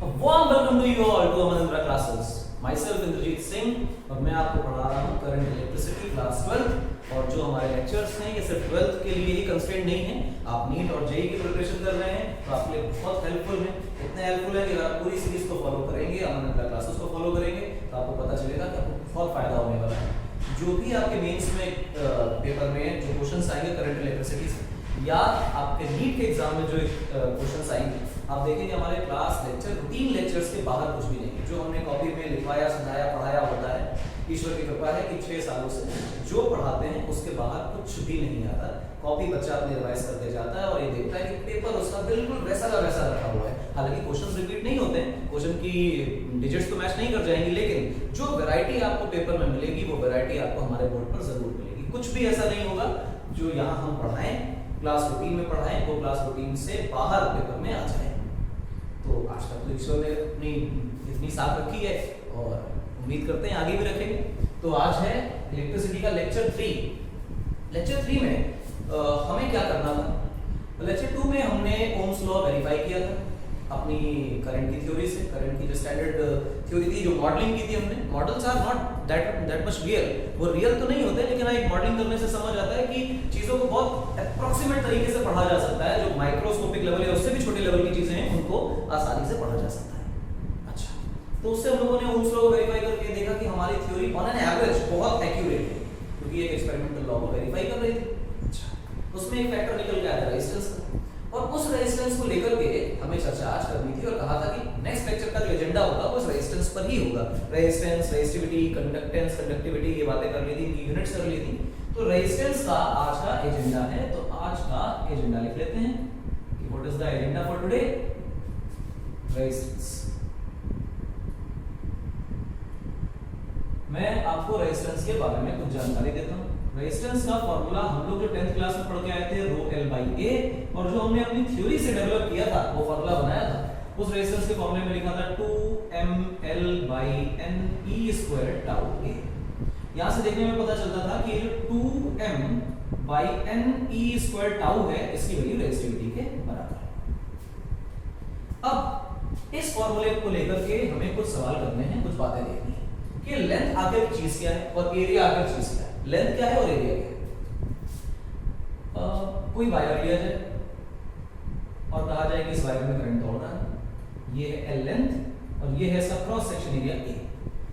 warm welcome to you all to Amanindra classes. Myself Indrajit Singh और मैं आपको पढ़ा रहा हूँ करंट इलेक्ट्रिसिटी क्लास 12 और जो हमारे लेक्चर्स हैं ये सिर्फ 12th के लिए ही कंस्ट्रेंट नहीं है। आप नीट और जेईई की प्रिपरेशन कर रहे हैं तो आपके लिए बहुत हेल्पफुल है। इतने हेल्पफुल है कि अगर आप पूरी सीरीज को फॉलो करेंगे, अमनंद्रा क्लासेस को फॉलो करेंगे तो आपको पता चलेगा कि आपको बहुत फायदा होने वाला है। जो भी आपके मेंस में पेपर में जो क्वेश्चंस आएंगे करंट इलेक्ट्रिसिटी से या आपके नीट के एग्जाम में जो क्वेश्चंस आएंगे, आप देखेंगे हमारे क्लास लेक्चर रूटीन लेक्चर्स के बाहर कुछ भी नहीं है। जो हमने कॉपी में लिखवाया, समझाया, पढ़ाया होता है, ईश्वर की कृपा है कि 6 सालों से जो पढ़ाते हैं उसके बाहर कुछ भी नहीं आता। कॉपी बच्चा अपनी रिवाइज करके जाता है और ये देखता है कि पेपर उसका बिल्कुल वैसा का वैसा रखा हुआ है। हालांकि क्वेश्चंस रिपीट नहीं होते हैं, क्वेश्चन की डिजिट्स तो मैच नहीं कर जाएंगी, लेकिन जो वैरायटी आपको पेपर में मिलेगी वो वैरायटी आपको हमारे बोर्ड पर जरूर मिलेगी। कुछ भी ऐसा नहीं होगा जो यहाँ हम पढ़ाएं, क्लास रूटीन में पढ़ाएं, वो क्लास रूटीन से बाहर पेपर में आ जाए। तो आज तक तो ईश्वर ने अपनी इतनी साथ रखी है और उम्मीद करते हैं आगे भी रखेंगे। तो आज है इलेक्ट्रिसिटी का लेक्चर 3। लेक्चर 3 में हमें क्या करना था? लेक्चर 2 में हमने ओम्स लॉ वेरीफाई किया था अपनी करंट की थ्योरी से। करंट की जो स्टैंडर्ड थ्योरी थी, जो मॉडलिंग की थी हमने, models are not that much real. वो रियल तो नहीं होते, लेकिन एक मॉडलिंग करने से समझ आता है कि चीजों को बहुत अप्रोक्सीमेट तरीके से पढ़ा जा सकता है। जो माइक्रोस्कोपिक लेवल है उससे भी छोटे लेवल की चीजें हैं उनको आसानी से पढ़ा जा सकता है। अच्छा, तो उससे हम लोगों ने ओम्स लॉ को वेरीफाई करके देखा कि हमारी थ्योरी ऑन एन एवरेज बहुत एक्यूरेट है, क्योंकि एक एक्सपेरिमेंटल लॉ को वेरीफाई कर रही थी। अच्छा, उसमें एक फैक्टर निकल के आया था रेजिस्टेंस का, और उस रेजिस्टेंस को लेकर के हमें चर्चा आज करनी थी और कहा था कि नेक्स्ट लेक्चर का जो एजेंडा होगा वो इस रेजिस्टेंस पर ही होगा। रेजिस्टेंस, रेजिस्टिविटी, कंडक्टेंस, कंडक्टिविटी, ये बातें कर ली थी, यूनिट्स कर ली थी। तो रेजिस्टेंस का आज का एजेंडा है, तो आज का एजेंडा लिख लेते हैं कि what is the agenda for today? Resistance. मैं आपको रेजिस्टेंस के बारे में कुछ जानकारी देता हूं। रेजिस्टेंस का फॉर्मूला हम लोग जो 10th क्लास में पढ़ के आए थे, रो एल बाई ए, और जो हमने अपनी थ्योरी से डेवलप किया था वो फॉर्मूला बनाया था। उस रेजिस्टेंस के फॉर्मूले में लिखा था 2ml by n e square tau A. यहां से देखने में पता चलता था कि जो 2m by n e square tau है इसकी वैल्यू रेजिस्टिविटी के बराबर है। अब इस फॉर्मूले को लेकर के हमें कुछ सवाल करने हैं, कुछ बातें देखनी है कि लेंथ आखिर चीज क्या है और एरिया आखिर चीज क्या है। लेंथ क्या है और एरिया क्या है? कोई वायर लिया जाए और कहा जाए कि इस वायर में करंट दौड़ रहा है, ये है एल लेंथ और ये है इसका क्रॉस सेक्शन एरिया ए।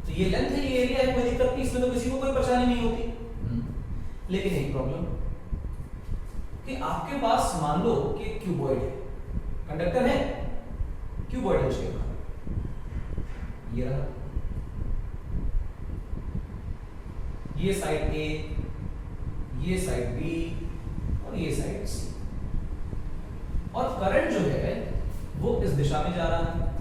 तो ये लेंथ है, ये एरिया है, कोई दिक्कत नहीं, इसमें तो किसी को कोई परेशानी नहीं होती। लेकिन एक प्रॉब्लम कि आपके पास मान लो कि क्यूबॉइड है, कंडक्टर है, क्यूबॉइडल शेप का, ये रहा, ये साइड ए, ये साइड बी और ये साइड सी, और करंट जो है वो इस दिशा में जा रहा है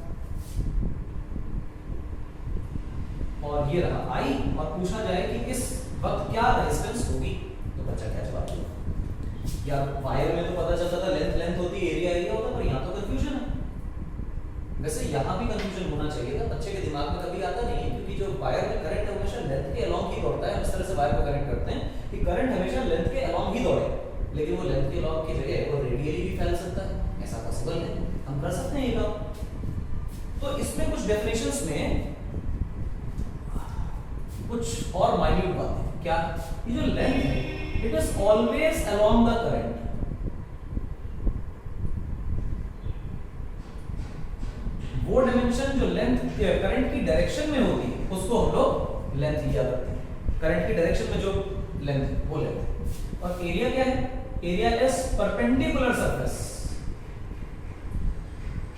और ये रहा आई। और पूछा जाए कि इस वक्त क्या रेजिस्टेंस होगी, तो बच्चा क्या जवाब देगा? यार वायर में तो पता चलता था लेंथ लेंथ होती, एरिया एरिया होता, पर यहाँ तो कंफ्यूजन है। वैसे यहाँ भी कंफ्यूजन होना चाहिए था, बच्चे के दिमाग में कभी आता नहीं है, क्योंकि जो वायर में करंट है हमेशा लेंथ के अलोंग ही दौड़ता है। हम इस तरह से वायर को कनेक्ट करते हैं कि करंट हमेशा लेंथ के अलोंग ही दौड़े, लेकिन वो लेंथ के अलोंग की जगह वो रेडियली भी फैल सकता है। ऐसा पॉसिबल है, हम कर सकते हैं ये काम। तो इसमें कुछ डेफिनेशंस में कुछ और माइन्यूट बातें, क्या ये जो लेंथ है it is always along the current. वो डिमेंशन जो लेंथ करंट की डायरेक्शन में होती है उसको हम लोग लेंथ लिया करते हैं। करंट की डायरेक्शन में जो लेंथ वो लेंथ है। और एरिया क्या है? Area is perpendicular surface.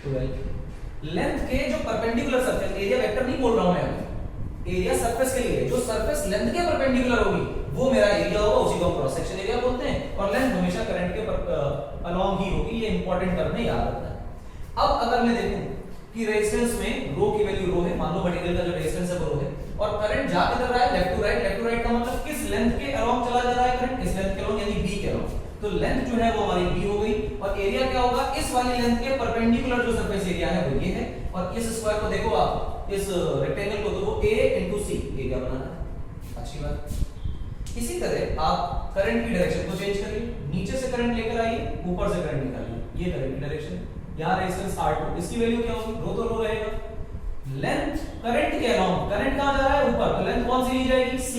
तो लेंथ के जो परपेंडिकुलर सरफेस, एरिया वेक्टर नहीं बोल रहा हूं मैं, एरिया सरफेस के लिए जो सरफेस लेंथ के परपेंडिकुलर होगी वो मेरा एरिया होगा, उसी को हम क्रॉस सेक्शन एरिया बोलते हैं। और लेंथ हमेशा करंट के अलोंग ही होगी, ये इंपॉर्टेंट टर्म है, याद रखना है। अब अगर मैं देखूं कि रेजिस्टेंस में रो की वैल्यू रो है, मान लो मटेरियल का जो रेजिस्टेंस है वो रो है, और करंट जा किधर रहा है? Left to right. Left to right का मतलब किस लेंथ के अलोंग चला जा रहा है करंट? इस लेंथ के अलोंग, यानी बी के अलोंग। तो लेंथ जो है वो हमारी बी हो गई, और एरिया क्या होगा? इस वाली लेंथ के परपेंडिकुलर जो सरफेस एरिया है वो ये है, और इस स्क्वायर को देखो आप, इस रेक्टेंगल को, तो वो a into c एरिया बनाना है। अच्छी बात। इसी तरह आप करंट की डायरेक्शन को चेंज करिए, नीचे से करंट लेकर आइए, ऊपर से करंट निकालिए, ये करंट की डायरेक्शन। यहाँ रेजिस्टेंस R2, इसकी वैल्यू क्या होगी? रो तो रो रहेगा, करंट के अलोंग, करंट कहां जा रहा है ऊपर, तो लेंथ कौन सी ली जाएगी c,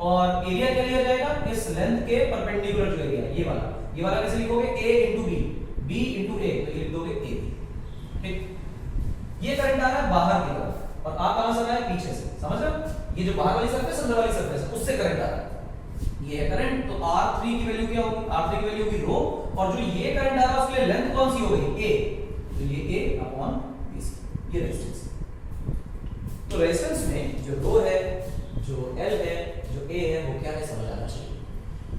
और एरिया क्या लिया जाएगा इस लेंथ के परपेंडिकुलर जो एरिया है ये वाला कैसे लिखोगे a into b, b into a, तो ये लिख दोगे a, ठीक। ये करंट आ रहा है बाहर की तरफ और आ कहां से आ रहा है पीछे से, समझ रहे हो, ये जो बाहर वाली सरफेस अंदर वाली सरफेस उससे करंट आ रहा है, ये है करंट। तो R3 की वैल्यू क्या होगी, R3 की वैल्यू होगी रो, और जो ये करंट आ रहा है उसके लिए लेंथ कौन सी हो गई a, तो ये a अपॉन bc, ये रेजिस्टेंस। तो रेजिस्टेंस में जो रो है, जो L है, जो A है, वो क्या है समझ आना चाहिए।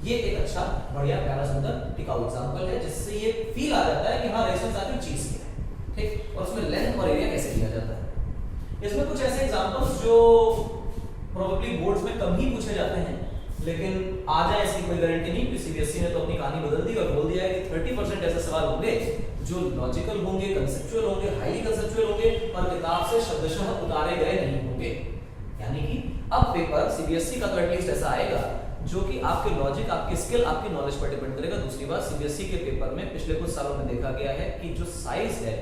ये एक अच्छा बढ़िया प्यारा सुंदर टिकाऊ एग्जांपल है जिससे ये फील आ जाता है कि हाँ रेजिस्टेंस आखिर चीज क्या है, ठीक, और उसमें लेंथ और एरिया कैसे लिया जाता है। इसमें कुछ ऐसे एग्जांपल्स जो प्रोबेबली बोर्ड्स में कम ही पूछे जाते हैं, लेकिन आ जाए इसकी कोई गारंटी नहीं, क्योंकि सीबीएसई ने तो अपनी कहानी बदल दी और बोल दिया है कि 30% ऐसे सवाल होंगे जो लॉजिकल होंगे, कंसेप्चुअल होंगे, हाईली कंसेप्चुअल होंगे और किताब से शब्दशः उतारे गए नहीं होंगे। यानी कि अब पेपर सीबीएसई का तो एटलीस्ट ऐसा आएगा जो कि आपके लॉजिक, आपकी स्किल, आपकी नॉलेज पर डिपेंड करेगा। दूसरी बात, सीबीएसई के पेपर में पिछले कुछ सालों में देखा गया है कि जो साइज है,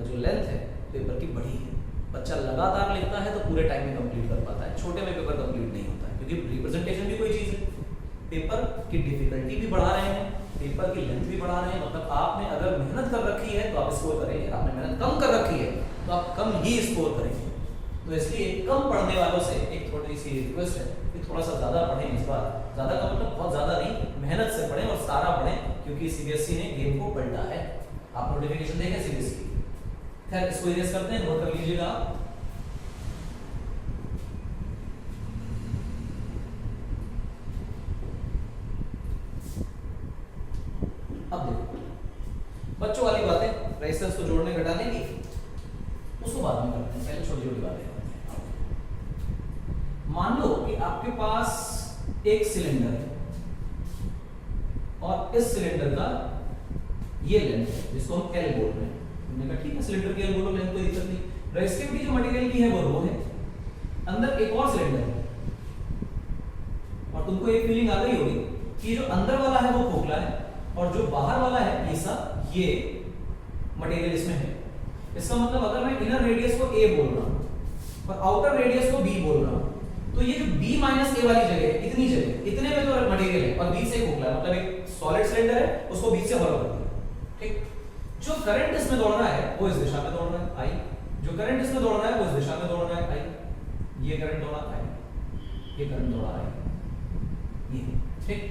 जो लेंथ है पेपर की बड़ी है। बच्चा लगातार लिखता है तो पूरे टाइम में कंप्लीट कर पाता है, छोटे में पेपर कंप्लीट नहीं होता है, क्योंकि रिप्रेजेंटेशन भी कोई चीज है। पेपर की डिफिकल्टी भी बढ़ा रहे हैं, पेपर की लेंथ भी बढ़ा रहे हैं, मतलब आपने अगर मेहनत कर रखी है तो आप स्कोर करेंगे, आपने मेहनत कम कर रखी है तो आप कम ही स्कोर करेंगे। तो इसलिए कम पढ़ने वालों से एक थोड़ी सी रिक्वेस्ट है कि थोड़ा सा ज्यादा पढ़ें इस बार, ज्यादा का मतलब बहुत ज्यादा नहीं, मेहनत से पढ़ें और सारा पढ़ें, क्योंकि सीबीएसई ने गेम को पलटा है। आप नोटिफिकेशन देखें सीबीएसई की। खैर इसको इरेज करते हैं, नोट कर लीजिएगा आप। अब देखो बच्चों वाली बातें, रेजिस्टेंस को जोड़ने घटाने की उसको बाद में करते हैं, पहले छोटी छोटी बातें करते हैं। मान लो कि आपके पास एक सिलेंडर है और इस सिलेंडर का ये लेंथ है जिसको हम L बोल रहे हैं। हमने कहा ठीक है सिलेंडर की L बोलो, लेंथ कोई दिक्कत नहीं। रेजिस्टिविटी जो मटेरियल की है वो रो है, अंदर एक और सिलेंडर है और तुमको एक फीलिंग आ गई होगी कि जो अंदर वाला है वो खोखला है और जो बाहर वाला है ये सब ये मटेरियल इसमें है। इसका मतलब अगर मैं इनर रेडियस को A बोल रहा हूं और आउटर रेडियस को B बोल रहा हूं, तो ये जो B माइनस A वाली जगह है, इतनी जगह, इतने में तो मटेरियल है और B से खोखला है, मतलब एक सॉलिड सिलेंडर है उसको B से हॉलो कर दिया, ठीक। जो करंट इसमें दौड़ रहा है वो इस दिशा में दौड़ रहा है I, जो करंट इसमें दौड़ रहा है वो इस दिशा में दौड़ रहा है I, ये करंट दौड़ा है, ये करंट दौड़ा है, ये, ठीक।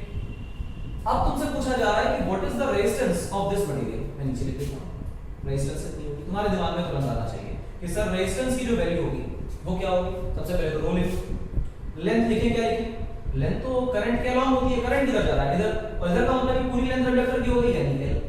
अब तुमसे पूछा जा रहा है कि what is the resistance of this material. मैं नीचे लिख देता हूं, रेजिस्टेंस कितनी होगी, तुम्हारे दिमाग में तुरंत आना चाहिए कि सर रेजिस्टेंस की जो वैल्यू होगी वो क्या होगी। सबसे पहले तो रो लिखो, लेंथ लिखे, क्या लिखे, लेंथ तो करंट के अलोंग होती है, करंट इधर जा रहा है इधर, और इधर का मतलब कि पूरी लेंथ कंडक्टर की होगी यानी L।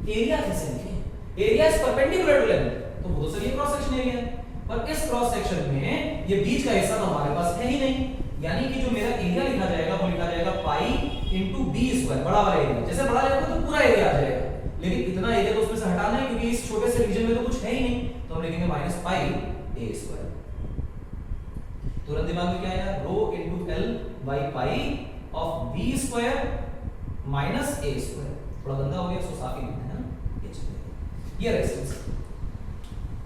एरिया कैसे लिखें, area is perpendicular to length, तो वो तो सर ये क्रॉस सेक्शन एरिया है, पर इस क्रॉस सेक्शन में ये बीच का हिस्सा तो हमारे पास है ही नहीं, यानी कि जो मेरा एरिया लिखा जाएगा वो लिखा जाएगा पाई इंटू बी स्क्वायर, बड़ा वाला एरिया। जैसे बड़ा लेंगे तो पूरा एरिया आ जाएगा, लेकिन इतना एरिया तो उसमें से हटाना है क्योंकि इस छोटे से रीजन में तो कुछ है ही नहीं, तो हम लिखेंगे माइनस पाई ए स्क्वायर। तुरंत दिमाग में क्या आया, rho into L by pi of B square minus A square. थोड़ा गंदा हो गया, इसको साफ ही लिखना है ना, ये चलेगा। ये रेजिस्टेंस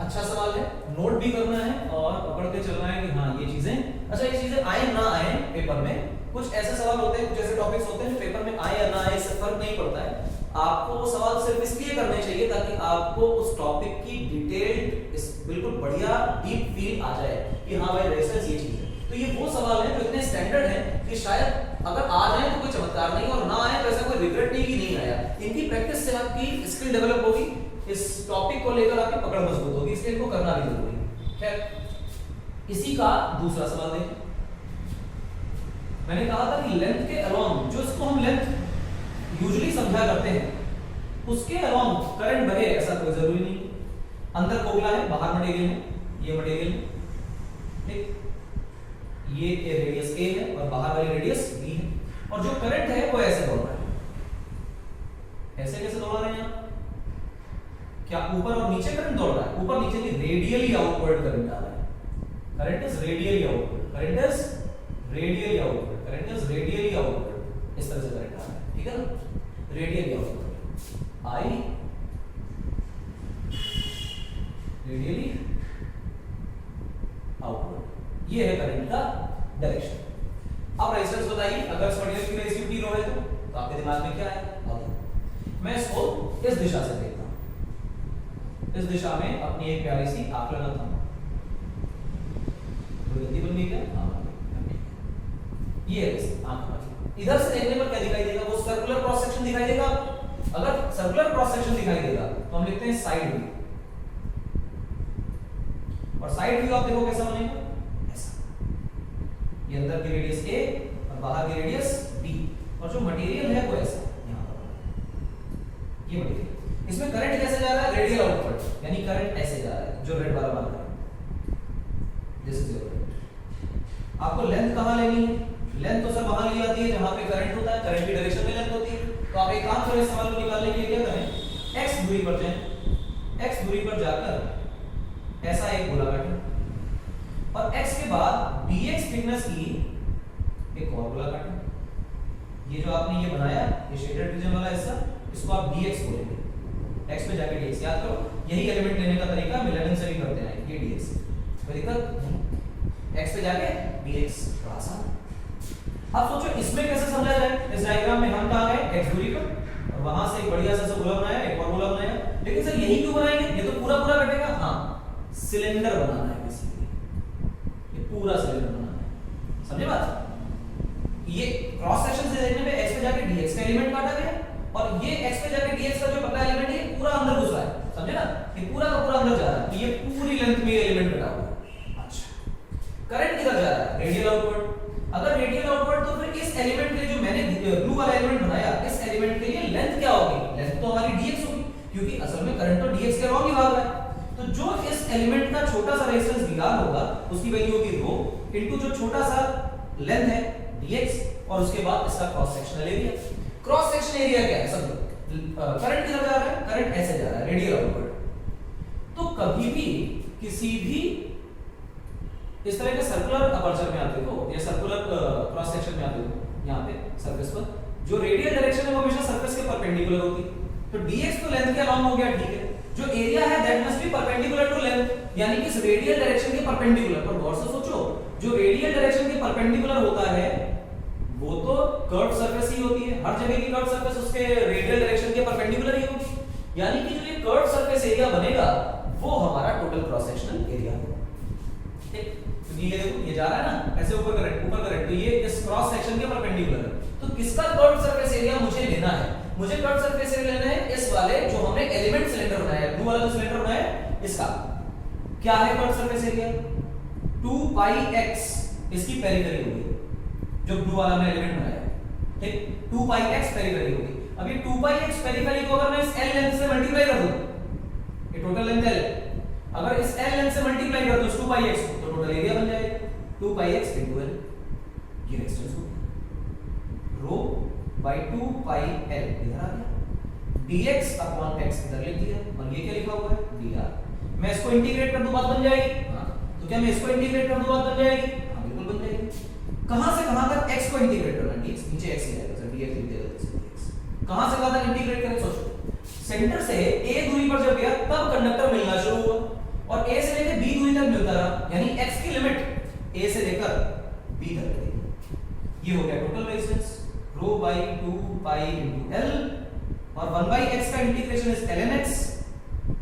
अच्छा सवाल है, नोट भी करना है और पकड़ के चलना है कि हाँ ये चीजें, अच्छा ये चीजें आए ना आए पेपर में, कुछ ऐसे सवाल होते हैं, कुछ ऐसे टॉपिक्स होते हैं जो पेपर में आए या ना आए इससे फर्क नहीं पड़ता है। आपको वो सवाल सिर्फ इसलिए करने चाहिए ताकि आपको उस टॉपिक की डिटेल्ड बिल्कुल बढ़िया डीप फील आ जाए कि हाँ भाई रेजिस्टेंस ये चीज है। तो ये वो सवाल है जो इतने स्टैंडर्ड है कि शायद अगर आ जाए तो कोई चमत्कार नहीं और ना आए तो ऐसा कोई रिग्रेट नहीं कि नहीं आया। इनकी प्रैक्टिस से आपकी स्किल डेवलप होगी, इस टॉपिक को लेकर आपकी पकड़ मजबूत होगी, इसलिए इनको करना भी जरूरी है। खैर इसी का दूसरा सवाल देखिए, मैंने कहा था कि लेंथ के अलोंग, जो इसको हम लेंथ यूजुअली समझा करते हैं, उसके अलोंग करंट बहे ऐसा कोई जरूरी नहीं। अंदर खोखला है, बाहर मटेरियल है, ये मटेरियल है, ठीक, ये रेडियस a है और बाहर वाली रेडियस b है, और जो करंट है वो ऐसे दौड़ रहा है। ऐसे कैसे दौड़ रहे हैं आप, क्या ऊपर और नीचे करंट दौड़ रहा है, ऊपर नीचे नहीं, रेडियली आउटवर्ड करंट आ रहा है। Current is radially outward, current is radially outward, current is radially outward, इस तरह से करंट आ रहा है, ठीक है ना, रेडियली आउटवर्ड, आई रेडियली आउटवर्ड। ये है करंट का डायरेक्शन। अब रेजिस्टेंस बताइए, अगर इस मटेरियल की रेजिस्टिविटी रो है तो आपके दिमाग में क्या है? मैं इसको इस दिशा से देखता हूं, इस दिशा में अपनी एक प्यारी सी आंख लगाता हूं, गलती बन गई क्या? ये है आंख। इधर से देखने पर क्या दिखाई देगा? वो सर्कुलर क्रॉस सेक्शन दिखाई देगा। अगर सर्कुलर क्रॉस सेक्शन दिखाई देगा तो हम लिखते हैं साइड व्यू, और साइड व्यू आप देखो कैसा बनेगा? ऐसा। ये अंदर की रेडियस a और बाहर की रेडियस b, और जो मटेरियल है वो ऐसा यहां पर, ये मटेरियल। इसमें करंट कैसे जा रहा है? रेडियल आउटवर्ड, यानी करंट ऐसे जा रहा है, जो रेड वाला मार्क है। This is your current. आपको लेंथ कहां लेनी है? लेंथ तो सर वहां ली जाती है जहां पे करंट होता है, करंट की डायरेक्शन में लेंथ होती है। तो आप एक काम करें, सवाल को निकालने के लिए क्या करें? x दूरी पर जाएं, x दूरी पर जाकर ऐसा एक गोला काटें, और x के बाद dx थिकनेस की एक और गोला काटें। ये जो आपने ये बनाया, ये शेडेड रीजन वाला हिस्सा, इसको आप dx बोलेंगे। x पे जाके dx याद करो, यही एलिमेंट लेने का तरीका हम 11 से भी करते हैं। ये dx कोई दिक्कत नहीं, x पे जाके dx, आसान। अब सोचो इसमें कैसे समझा जाए? इस डायग्राम में हम कहां गए? x दूरी पर, और वहां से एक बढ़िया सा गोला बनाया, एक और गोला बनाया। लेकिन सर यही क्यों बनाएंगे? ये तो पूरा पूरा कटेगा। हां, सिलेंडर बनाना है बेसिकली, ये पूरा सिलेंडर बनाना है, समझे बात? ये क्रॉस सेक्शन से देखने पे x पे जाके dx का एलिमेंट काटा गया, और ये x पे जाके dx का जो पतला एलिमेंट है पूरा अंदर घुस रहा है, समझे ना? ये पूरा का पूरा अंदर जा रहा है, तो ये पूरी लेंथ में ये एलिमेंट कटा हुआ है। अच्छा, करंट किधर जा रहा है? Radial outward. अगर रेडियल आउटवर्ड, तो फिर इस एलिमेंट के जो मैंने ब्लू वाला एलिमेंट बनाया, इस एलिमेंट के लिए लेंथ क्या होगी? लेंथ तो हमारी dx होगी, क्योंकि असल में करंट तो dx के अराउंड ही भाग रहा है। तो जो इस एलिमेंट का छोटा सा रेजिस्टेंस dr होगा, उसकी वैल्यू होगी ρ इनटू जो छोटा सा लेंथ है dx, और उसके बाद इसका cross sectional area. Cross section area क्या है? समझो, करंट किधर जा रहा है? करंट ऐसे जा रहा है, रेडियल आउटवर्ड। तो कभी भी किसी भी इस तरह के सर्कुलर अपर्चर में आप देखो, या सर्कुलर क्रॉस सेक्शन में आप देखो, यहाँ पे सरफेस पर जो रेडियल डायरेक्शन है वो हमेशा सरफेस के परपेंडिकुलर होती है। तो dx तो लेंथ के अलाउंग हो गया, ठीक है। जो एरिया है that must be perpendicular to length, यानी कि इस रेडियल डायरेक्शन के परपेंडिकुलर। पर गौर से सोचो, जो रेडियल डायरेक्शन के परपेंडिकुलर होता है वो तो कर्व सरफेस ही होती है, हर जगह की कर्व सरफेस उसके रेडियल डायरेक्शन के परपेंडिकुलर ही होगी। यानी कि जो ये कर्व सरफेस एरिया बनेगा वो हमारा टोटल क्रॉस सेक्शनल एरिया होगा, ठीक? क्योंकि ये देखो, ये जा रहा है ना ऐसे ऊपर करंट, तो ये इस क्रॉस सेक्शन के परपेंडिकुलर है। तो किसका कर्व सरफेस एरिया मुझे लेना है? मुझे कर्व सरफेस एरिया लेना है इस वाले जो हमने एलिमेंट सिलेंडर बनाया है, ब्लू वाला जो सिलेंडर बनाया है, इसका क्या है कर्व सरफेस एरिया? 2 पाई x इसकी पेरिफेरी होगी, जो ब्लू वाला हमने एलिमेंट बनाया है, ठीक? 2 पाई x पेरिफेरी होगी। अब ये 2 पाई x पेरिफेरी को अगर मैं इस l लेंथ से मल्टीप्लाई कर दूं, ये टोटल लेंथ है, अगर इस l लेंथ से मल्टीप्लाई कर दूं इस 2 पाई x को, तो टोटल एरिया बन जाएगा 2 पाई x इनटू l। ये रेजिस्टेंस हो गया रो बाय 2 पाई l, इधर आ गया dx अपॉन x इधर लिख दिया, और ये क्या लिखा हुआ है? dr। मैं इसको इंटीग्रेट कर दूं, बात बन जाएगी। हां, तो क्या मैं इसको इंटीग्रेट कर दूं, बात बन जाएगी? हां, बिल्कुल बन जाएगी। कहां से कहां तक x को इंटीग्रेट करना? dx नीचे x ही आएगा, सर dx लिख देगा, dx। कहां से कहां तक इंटीग्रेट करें? सोचो, सेंटर से a दूरी पर जब गया तब कंडक्टर मिलना शुरू हुआ, और a से लेकर b दूरी तक मिलता रहा, यानी x की लिमिट a से लेकर b तक रहेगी। ये हो गया total resistance row by 2 pi into l, और 1 बाय x का इंटीग्रेशन इज ln x,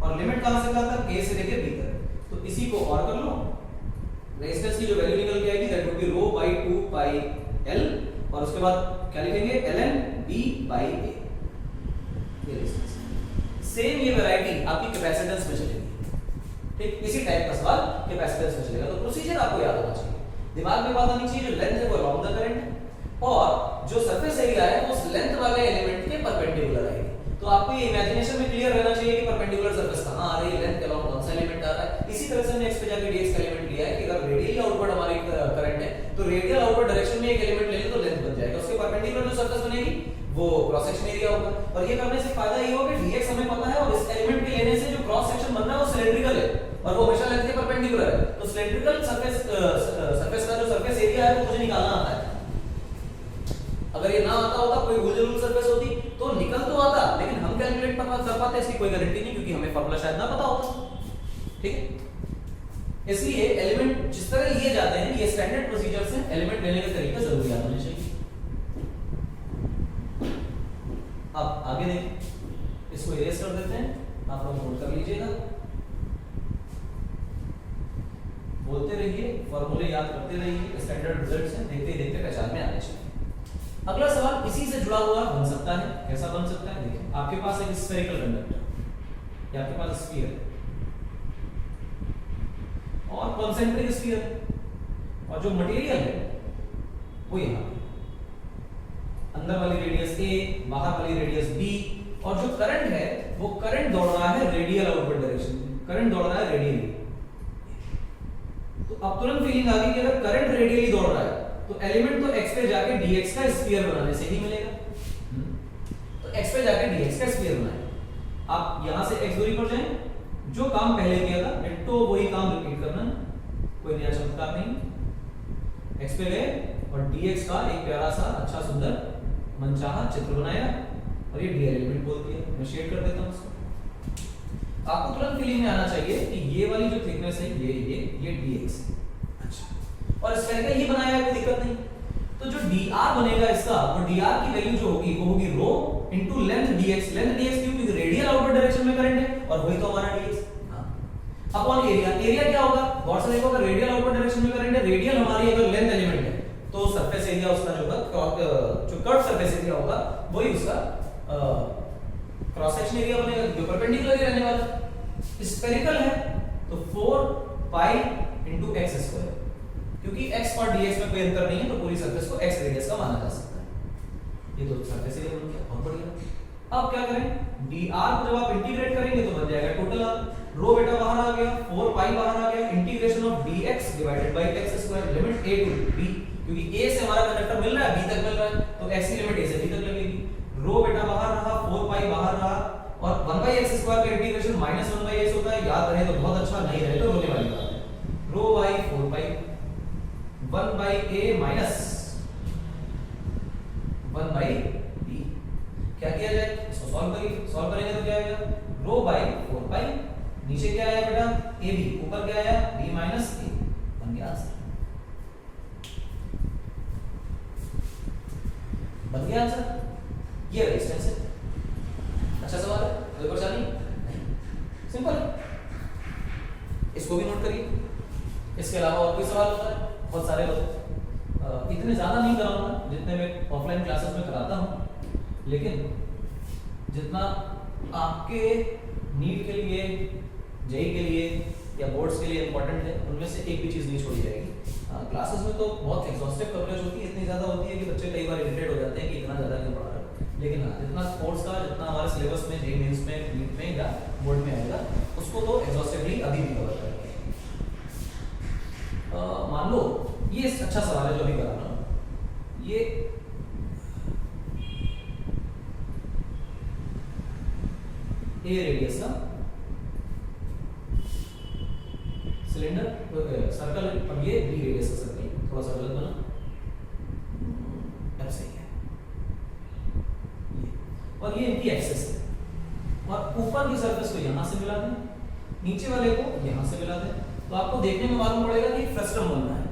और लिमिट कहां से कहां तक? a से लेकर b तक। तो इसी को और कर लो, रेजिस्टेंस की जो वैल्यू निकल के आएगी that would be rho by 2 pi l, और उसके बाद क्या लिखेंगे? ln b by a। ये रेजिस्टेंस सेम ये वैरायटी आपकी कैपेसिटेंस में चलेगी, ठीक? इसी टाइप का सवाल कैपेसिटेंस में चलेगा। तो प्रोसीजर आपको याद होना चाहिए, दिमाग में बात आनी चाहिए, जो लेंथ है वो अराउंड द करंट, और जो सरफेस एरिया है वो उस लेंथ वाले एलिमेंट के परपेंडिकुलर आएगी। तो आपको ये इमेजिनेशन में क्लियर रहना चाहिए कि परपेंडिकुलर सरफेस कहां आ रही है, लेंथ के अलाउंग कौन सा एलिमेंट आ रहा है। इसी तरह से हमने x पे जाके dx का एलिमेंट लिया है कि अगर रेडियली आउटवर्ड हमारी करंट है तो रेडियल आउटवर्ड डायरेक्शन में एक एलिमेंट ले लो तो लेंथ बन जाएगा, उसके परपेंडिकुलर जो सरफेस बनेगी वो क्रॉस सेक्शन एरिया होगा। और ये करने से फायदा ये होगा कि dx हमें पता है, और इस एलिमेंट के लेने से जो क्रॉस सेक्शन बन रहा है वो सिलेंड्रिकल है, और वो हमेशा लेंथ के परपेंडिकुलर है। तो सिलेंड्रिकल सरफेस का जो सरफेस एरिया है वो मुझे निकालना आता है। अगर ये ना आता होता, कोई भूल जरूर सरफेस होती तो निकल तो आता, लेकिन हम कैलकुलेट कर पाते इसकी कोई गारंटी नहीं, क्योंकि हमें फार्मूला शायद ना पता होता, ठीक है? इसलिए एलिमेंट जिस तरह लिए जाते हैं, ये स्टैंडर्ड प्रोसीजर्स हैं, एलिमेंट लेने के तरीके जरूर याद होने चाहिए। अब आगे देखें, इसको इरेज कर देते हैं, आप लोग नोट कर लीजिएगा, बोलते रहिए, फॉर्मूले याद करते रहिए, स्टैंडर्ड रिजल्ट्स हैं, देखते ही देखते पहचान में आने चाहिए। अगला सवाल इसी से जुड़ा हुआ बन सकता है, कैसा बन सकता है? देखिए, आपके पास एक स्फेरिकल कंडक्टर या आपके पास स्फीयर और कॉन्सेंट्रिक स्फीयर, और जो मटेरियल है वो यहाँ अंदर वाली रेडियस a, बाहर वाली रेडियस b, और जो करंट है वो करंट दौड़ रहा है रेडियल आउटवर्ड डायरेक्शन में, करंट दौड़ रहा है रेडियली। तो अब तुरंत फीलिंग आ गई कि अगर करंट रेडियली दौड़ रहा है तो एलिमेंट तो x पे जाके dx का स्फीयर बनाने से ही मिलेगा। तो x पे जाके dx का स्फीयर बनाए, आप यहां से x दूरी पर जाएं, जो काम पहले किया था डिट्टो वही काम रिपीट करना, कोई नया चमत्कार नहीं। x पे गए और dx का एक प्यारा सा अच्छा सुंदर मनचाहा चित्र बनाया और ये d एलिमेंट बोल दिया। मैं शेड कर देता हूं उसको, आपको तुरंत फीलिंग में आना चाहिए कि ये वाली जो थिकनेस है ये dx है। अच्छा, और स्फेरिकल ही बनाया है, कोई दिक्कत नहीं। तो जो dr बनेगा इसका, वो dr की वैल्यू जो होगी वो होगी rho into length dx। Length dx क्यों? क्योंकि रेडियल आउटवर्ड डायरेक्शन में करंट है और वही तो हमारा dx। अपॉन एरिया, एरिया क्या होगा? गौर से देखो, अगर रेडियल आउटवर्ड डायरेक्शन में करंट है, रेडियल हमारी अगर लेंथ एलिमेंट है तो सरफेस एरिया उसका जो होगा, जो कर्व सरफेस एरिया होगा वही उसका क्रॉस सेक्शन एरिया बनेगा, जो परपेंडिकुलर रहने वाला। स्फेरिकल है तो 4 पाई इनटू x स्क्वायर, क्योंकि x और dx में कोई अंतर नहीं है तो पूरी सरफेस को x रेडियस का माना जा सकता है। ये तो सरफेस एरिया बन गया, बहुत बढ़िया। अब क्या करें? dr को जब आप इंटीग्रेट करेंगे तो बन जाएगा टोटल r, रो बेटा बाहर आ गया, 4 पाई बाहर आ गया, integration of dx divided by x square, limit a to b, क्योंकि a से हमारा कंडक्टर मिल रहा है, b तक मिल रहा है, तो x की लिमिट a से b तक लगेगी। रो बेटा बाहर रहा, 4 पाई बाहर रहा, और 1/x स्क्वायर का इंटीग्रेशन -1/x होता है, याद रहे तो बहुत अच्छा, नहीं रहे तो रोने वाली बात है। Rho by 4 pi 1/a minus 1/b। क्या किया जाए? इसको सॉल्व करिए, सॉल्व करेंगे तो क्या आएगा? रो बाई 4 पाई, नीचे क्या आया बेटा? ab, ऊपर क्या आया? b माइनस a, बन गया आंसर, बन गया आंसर। ये रेजिस्टेंस है। अच्छा सवाल है, कोई परेशानी? सिंपल, इसको भी नोट करिए। इसके अलावा और कोई सवाल होता है? बहुत सारे होते हैं, इतने ज्यादा नहीं कराऊंगा जितने मैं ऑफलाइन क्लासेस में कराता हूं, लेकिन जितना आपके नीट के लिए, जेई के लिए या बोर्ड्स के लिए इंपॉर्टेंट है, उनमें से एक भी चीज नहीं छोड़ी जाएगी। क्लासेस में तो बहुत एग्जॉस्टिव कवरेज होती है, इतनी ज्यादा होती है कि बच्चे कई बार इरिटेट हो जाते हैं कि इतना ज्यादा क्यों पढ़ा रहे हो, लेकिन हाँ, जितना स्पोर्ट्स का, जितना हमारे सिलेबस में जेई मेंस में, नीट में या बोर्ड में आएगा, उसको तो एग्जॉस्टिवली अभी भी कवर करेंगे। मान लो ये अच्छा सवाल है जो अभी करा रहा हूं, ये ए रेडियस का सिलेंडर सर्कल है, अब ये बी रेडियस का सर्कल, थोड़ा सा गलत बना, अब सही है ये, और ये इनकी एक्सेस है, और ऊपर की सरफेस को यहां से मिला दें, नीचे वाले को यहां से मिला दें, तो आपको देखने में मालूम पड़ेगा कि फ्रस्टम बन रहा है,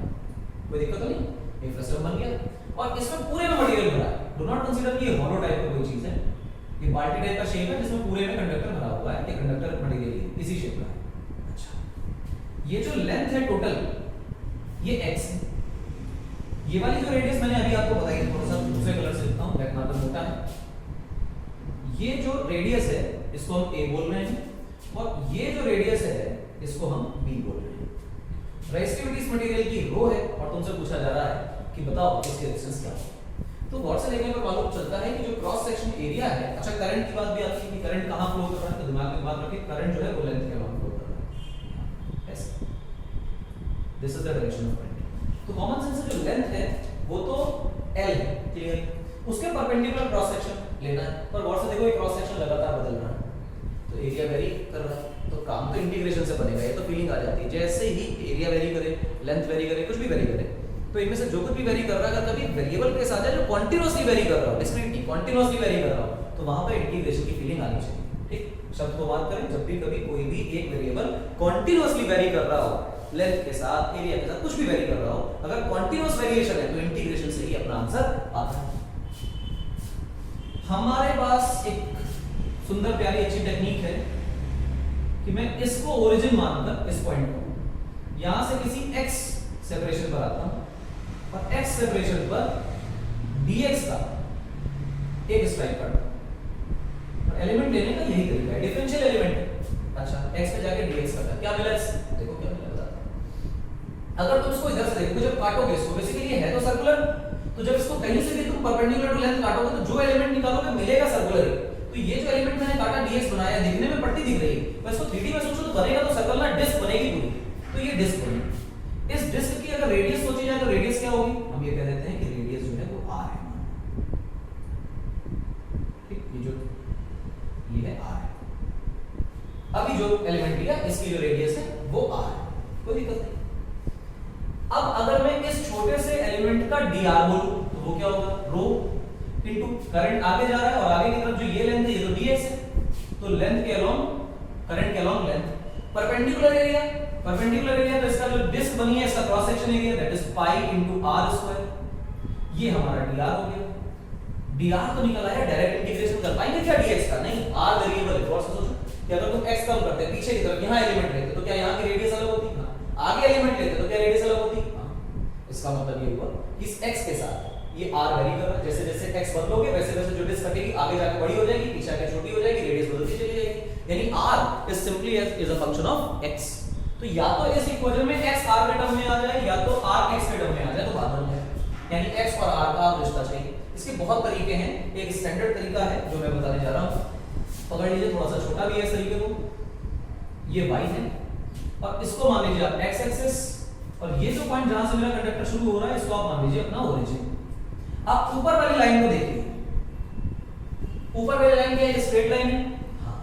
कोई दिक्कत तो नहीं, ये फ्रस्टम बन गया, और इसमें पूरे में मटेरियल भरा है। डू नॉट कंसीडर कि ये हॉलो टाइप का कोई चीज है, ये बाल्टी टाइप का शेप है जिसमें पूरे में कंडक्टर भरा हुआ है, ये कंडक्टर मटेरियल इसी शेप का है। अच्छा, ये जो लेंथ है टोटल, ये x है, ये वाली जो रेडियस मैंने अभी आपको बताई, थोड़ा सा दूसरे कलर से लिखता हूं, देखना तो मोटा है, ये जो रेडियस है इसको हम a बोल रहे हैं, और ये जो रेडियस है इसको हम b बोल रहे हैं। रेजिस्टिविटी इस मटेरियल की रो है, और तुमसे पूछा जा रहा है कि बताओ इसकी रेजिस्टेंस क्या है। तो गौर से देखने पर मालूम चलता है कि जो क्रॉस सेक्शन एरिया है, अच्छा करंट की बात भी आती है कि करंट कहां फ्लो कर रहा है, तो दिमाग में बात रखिए, करंट जो है वो लेंथ के अलावा फ्लो कर रहा है, ऐसे, this is the direction of current. तो कॉमन सेंस से जो लेंथ है वो तो l है, क्लियर, उसके परपेंडिकुलर क्रॉस सेक्शन लेना है, पर गौर से देखो ये क्रॉस सेक्शन लगातार बदल रहा है, तो एरिया वेरी कर रहा है, तो काम तो इंटीग्रेशन से बनेगा, ये तो फीलिंग आ जाती है, जैसे ही एरिया वेरी करे, लेंथ वेरी करे, कुछ भी वेरी करे, तो इनमें से जो कुछ भी वेरी कर रहा है, अगर कभी वेरिएबल केस आ जाए जो कॉन्टिन्यूअसली वेरी कर रहा हो, डिस्क्रीटली कॉन्टिन्यूअसली वेरी कर रहा हो, तो वहां पर इंटीग्रेशन की फीलिंग आनी चाहिए। ठीक, शब्द को बात करें, जब भी कभी कोई भी एक वेरिएबल कॉन्टिन्यूअसली वेरी कर रहा हो लेंथ के साथ, एरिया के साथ कुछ भी वेरी कर रहा हो, अगर कॉन्टिन्यूअस वेरिएशन है तो इंटीग्रेशन से ही अपना आंसर आता है। हमारे पास एक सुंदर प्यारी अच्छी टेक्निक है कि मैं इसको ओरिजिन मानकर इस पॉइंट को यहां से किसी x सेपरेशन पर आता हूं और x सेपरेशन पर dx का एक स्ट्राइक करता हूं। और एलिमेंट लेने का यही तरीका है, डिफरेंशियल एलिमेंट है। अच्छा, x पे जाके dx करता है, क्या मिला? देखो क्या मिला बताता हूं। अगर तुम इसको इधर से देखो, जब काटोगे इसको, बेसिकली ये है तो सर्कुलर, तो जब इसको कहीं से भी तुम परपेंडिकुलर टू लेंथ काटोगे तो जो एलिमेंट निकालोगे मिलेगा सर्कुलर ही। तो ये जो एलिमेंट मैंने काटा dx बनाया, दिखने में पट्टी दिख रही है, पर इसको 3D में सोचो तो बनेगा तो सर्कल ना, डिस्क बनेगी पूरी। तो ये डिस्क बनेगी। इस डिस्क की अगर रेडियस सोची जाए तो रेडियस क्या होगी? हम ये कह देते हैं कि रेडियस जो है वो r है। ठीक, ये है r है। अभी जो एलिमेंट लिया इसकी जो रेडियस है वो r है, कोई दिक्कत नहीं। अब अगर मैं इस छोटे से एलिमेंट का dr बोलूं तो वो क्या होगा? रो इनटू करंट आगे जा रहा है और आगे की तरफ जो ये लेंथ है ये तो dx है, तो लेंथ के अलोंग करंट के अलोंग लेंथ, परपेंडिकुलर एरिया तो इसका जो डिस्क बनी है इसका cross section area that is pi into r square. ये हमारा dr हो गया। dr तो निकल आया, डायरेक्ट इंटीग्रेशन कर पाएंगे क्या dx का? नहीं, r वेरिएबल है। थोड़ा सा सोचो कि अगर तुम x कम करते पीछे की तरफ यहां एलिमेंट लेते तो क्या यहां की रेडियस अलग होती? हां। आगे एलिमेंट लेते तो क्या रेडियस अलग होती? हां। इसका मतलब ये हुआ कि इस x के साथ ये r वेरी कर रहा है, जैसे जैसे x बदलोगे वैसे वैसे जो डिस्क कटेगी आगे जाके बड़ी हो जाएगी, पीछे आके छोटी हो जाएगी, रेडियस बदलती चली जाएगी। यानी r is simply is a function of x। तो या तो इस इक्वेशन में x r के टर्म में आ जाए या तो r x के टर्म में आ जाए, तो बात बन जाए। यानी x और r का रिश्ता चाहिए। इसके बहुत तरीके हैं, एक स्टैंडर्ड तरीका है जो मैं बताने जा रहा हूं। पकड़ लीजिए, थोड़ा सा छोटा भी है इस तरीके को। ये y है और इसको मान लीजिए आप x एक्सिस, और ये जो पॉइंट जहां से मेरा कंडक्टर शुरू हो रहा है इसको आप मान लीजिए अपना ओरिजिन। आप ऊपर वाली लाइन को देखिए, ऊपर वाली लाइन क्या है? स्ट्रेट लाइन है। हाँ,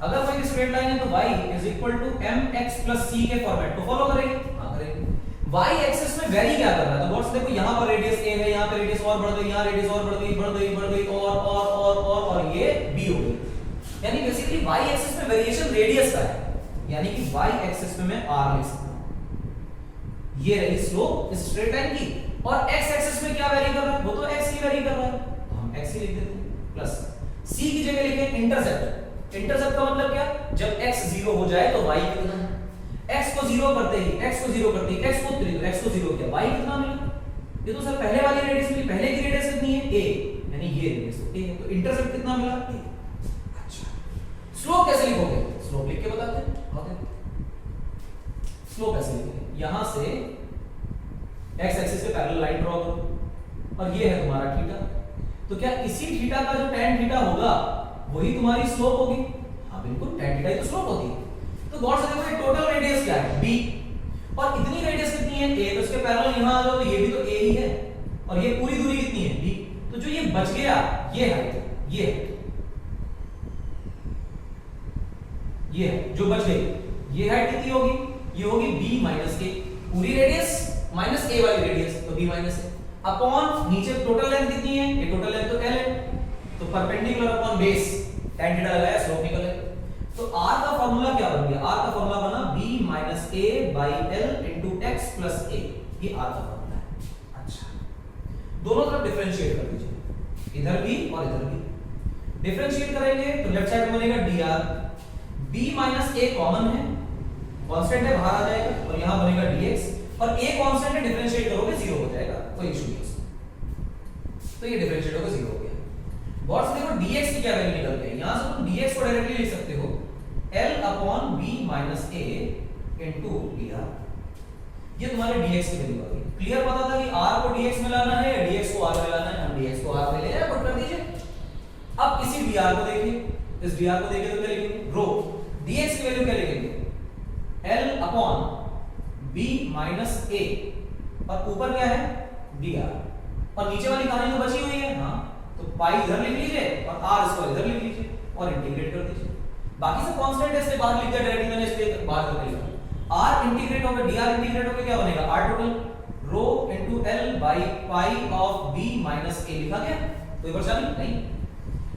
अगर कोई स्ट्रेट लाइन है तो y is equal to mx plus c के फॉर्मेट को फॉलो करेगी। हाँ करेगी। y एक्सिस में वेरी क्या कर रहा है? तो दोस्त देखो यहां पर रेडियस a है, यहां पे रेडियस और बढ़ गई, यहां रेडियस और बढ़ गई और ये b हो गई। यानी बेसिकली y एक्सिस में वेरिएशन रेडियस का है, यानी कि y एक्सिस में मैं r लिख सकता हूं। ये रही स्लोप इस स्ट्रेट लाइन की। और x एक्सिस में क्या वेरी कर रहा है? वो तो x ही वेरी कर रहा है, तो हम x ही लिख देते हैं। प्लस c की जगह लिखें इंटरसेप्ट। इंटरसेप्ट का मतलब क्या? जब x 0 हो जाए तो y कितना है? x को 0 करते ही x को 0 किया, y कितना मिला? ये तो सर पहले वाली रेडियस मिली। पहले की रेडियस कितनी है? a, यानी ये रेडियस a है, तो इंटरसेप्ट कितना मिला? a। अच्छा, स्लोप कैसे लिखोगे? स्लोप लिख के बताते हैं। स्लोप कैसे लिखेंगे? यहां से x एक्सिस पे पैरेलल लाइन ड्रॉ करो और ये है तुम्हारा थीटा। तो क्या इसी थीटा का जो tan थीटा होगा वही तुम्हारी स्लोप होगी? हाँ बिल्कुल, tan थीटा ही तो स्लोप होती है। तो गौर से देखो ये टोटल रेडियस क्या है? b, और इतनी रेडियस कितनी है? a, तो इसके पैरेलल यहां आ जाओ तो ये भी तो a ही है, और ये पूरी दूरी कितनी है? b। तो जो ये बच गया ये हाइट, ये जो बच गई ये हाइट कितनी होगी? ये होगी b माइनस a। पूरी रेडियस माइनस a वाली रेडियस तो b माइनस a अपॉन नीचे टोटल लेंथ कितनी है? ये टोटल लेंथ तो l है, तो perpendicular upon base tan theta लगाया, स्लोप निकल आया। तो r का फार्मूला क्या बन गया? r का फार्मूला बना b minus a by l into x plus a। ये r का फार्मूला है। अच्छा, दोनों तरफ डिफरेंशिएट कर दीजिए, इधर भी और इधर भी। डिफरेंशिएट करेंगे तो लेफ्ट साइड में बनेगा dr, b minus a common है, कांस्टेंट है, बाहर आ जाएगा, और यहां बनेगा dx, और a कांस्टेंट है, डिफरेंशिएट करोगे 0 हो जाएगा, कोई इशू नहीं है। तो ये डिफरेंशिएट होकर 0 हो गया। गौर से देखो dx की क्या वैल्यू निकल गई? यहां से तुम dx को डायरेक्टली लिख सकते हो l upon b minus a into dr। ये तुम्हारे dx की वैल्यू आ गई। क्लियर पता था कि r को dx में लाना है या dx को r में लाना है? हम dx को r में ले आए, पुट कर दीजिए। अब इसी dr को देखिए, इस dr को देखिए तो क्या लिखेंगे? रो dx की वैल्यू क्या लिखेंगे? l upon b minus a, और ऊपर क्या है? dr, और नीचे वाली कहानी तो बची हुई है। हाँ, तो पाई इधर लिख लीजिए और r स्क्वायर इधर लिख लीजिए और इंटीग्रेट कर दीजिए। बाकी सब कांस्टेंट है, इसलिए बाहर लिख दिया डायरेक्टली, मैंने इसलिए बाहर करके लिखा। r इंटीग्रेट होकर dr इंटीग्रेट होकर क्या बनेगा? r total rho into l by pi of b minus a लिखा गया। कोई परेशानी नहीं?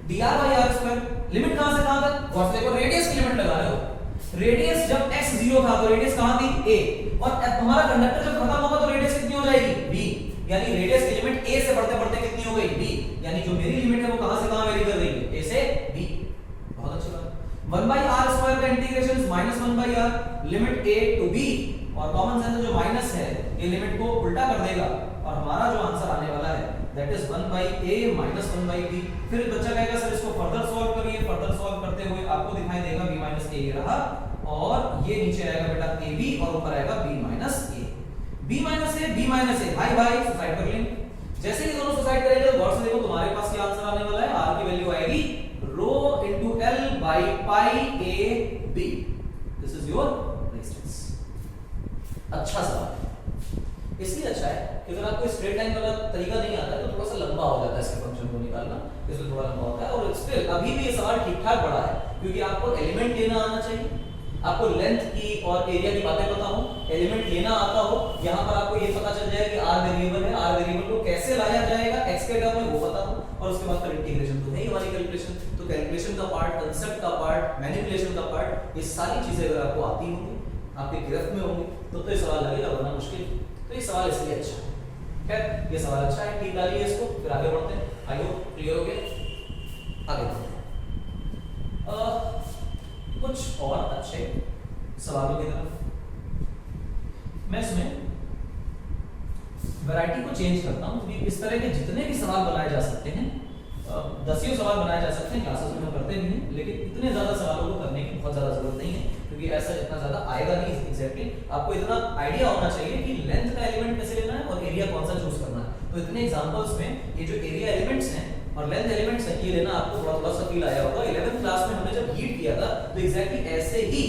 dr by r square, limit कहां से कहां तक? गौर से देखो रेडियस की लिमिट लगा रहे हो। रेडियस जब x 0 था तो रेडियस कहां थी? a, और हमारा कंडक्टर जब खत्म होगा तो रेडियस कितनी हो जाएगी b, यानी रेडियस की लिमिट a से बढ़ते बढ़ते कितनी हो गई b, यानी जो मेरी लिमिट है वो कहां से कहां वेरी कर रही है, a से b। बहुत अच्छी बात। 1/r² का integration -1/r limit a to b, और कॉमन सेंस जो माइनस है ये लिमिट को उल्टा कर देगा और हमारा जो आंसर आने वाला है दैट इज 1/a - 1/b। फिर बच्चा कहेगा सर इसको फर्दर सॉल्व करिए, फर्दर सॉल्व करते हुए आपको दिखाई देगा b - a ये रहा, और ये नीचे आएगा बेटा ab और ऊपर आएगा b - a। b - a b - a भाई भाई सुसाइड कर लेंगे। जैसे ही दोनों सुसाइड करेंगे तो गौर से देखो तुम्हारे पास क्या आंसर आने वाला है, r की वैल्यू आएगी rho into l by pi a b। This is your resistance. अच्छा सवाल है, इसलिए अच्छा है कि अगर आपको स्ट्रेट लाइन वाला तरीका नहीं आता है तो थोड़ा सा लंबा हो जाता है इसके फंक्शन को निकालना, इसलिए थोड़ा लंबा होता है। और स्टिल अभी भी ये सवाल ठीक ठाक पड़ा है, क्योंकि आपको एलिमेंट लेना आना चाहिए, आपको लेंथ की और एरिया की बातें पता हो, एलिमेंट लेना आता हो, यहाँ पर आपको ये पता चल जाए कि r वेरिएबल है, r वेरिएबल को कैसे लाया जाएगा x के टर्म में वो पता हो, और उसके बाद फिर इंटीग्रेशन तो है ही हमारी कैलकुलेशन। तो कैलकुलेशन का पार्ट, कांसेप्ट का पार्ट, मैनिपुलेशन का पार्ट, ये सारी चीजें अगर आपको आती होंगी, आपके गिरफ्त में होंगी तो ये सवाल लगेगा, वरना मुश्किल। तो ये सवाल इसलिए अच्छा है। खैर ये सवाल अच्छा है, ठीक डालिए इसको, फिर आगे बढ़ते हैं। आई होप क्लियर हो गया, आगे बढ़ते हैं कुछ और अच्छे सवालों की तरफ। मैं इसमें वैरायटी को चेंज करता हूं, क्योंकि इस तरह के जितने भी सवाल बनाए जा सकते हैं, दसियों सवाल बनाए जा सकते हैं, क्लासेस में हम करते भी हैं, लेकिन इतने ज्यादा सवालों को करने की बहुत ज्यादा जरूरत नहीं है, क्योंकि ऐसा इतना ज्यादा आएगा नहीं एग्जैक्टली। आपको इतना आइडिया होना चाहिए कि लेंथ का एलिमेंट कैसे लेना है और एरिया कौन सा चूज करना है। तो इतने एग्जांपल्स में ये जो एरिया एलिमेंट्स हैं और लेंथ एलिमेंट्स हैं, ये लेना आपको थोड़ा सा फील आया होगा। 11th क्लास में हमने जब हीट किया था तो एग्जैक्टली ऐसे ही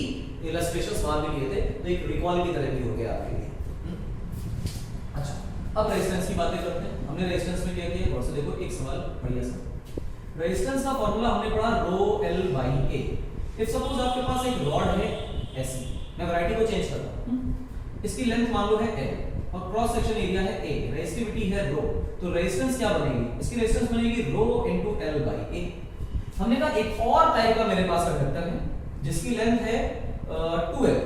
इलस्ट्रेशन सवाल भी लिए थे, तो एक रिकॉल की तरह भी हो गया आपके लिए। अच्छा, अब रेजिस्टेंस की बातें करते हैं। हमने रेजिस्टेंस में क्या किया, गौर से देखो, एक सवाल बढ़िया सा। रेजिस्टेंस का फार्मूला हमने पढ़ा rho l by a। If suppose आपके पास एक रॉड है ऐसी, मैं वैरायटी को चेंज करता हूं, इसकी लेंथ मान लो है l और क्रॉस सेक्शन एरिया है a, रेजिस्टिविटी है rho, तो रेजिस्टेंस क्या बनेगी, इसकी रेजिस्टेंस बनेगी rho into l by a। हमने कहा एक और टाइप का मेरे पास कंडक्टर है जिसकी लेंथ है 2l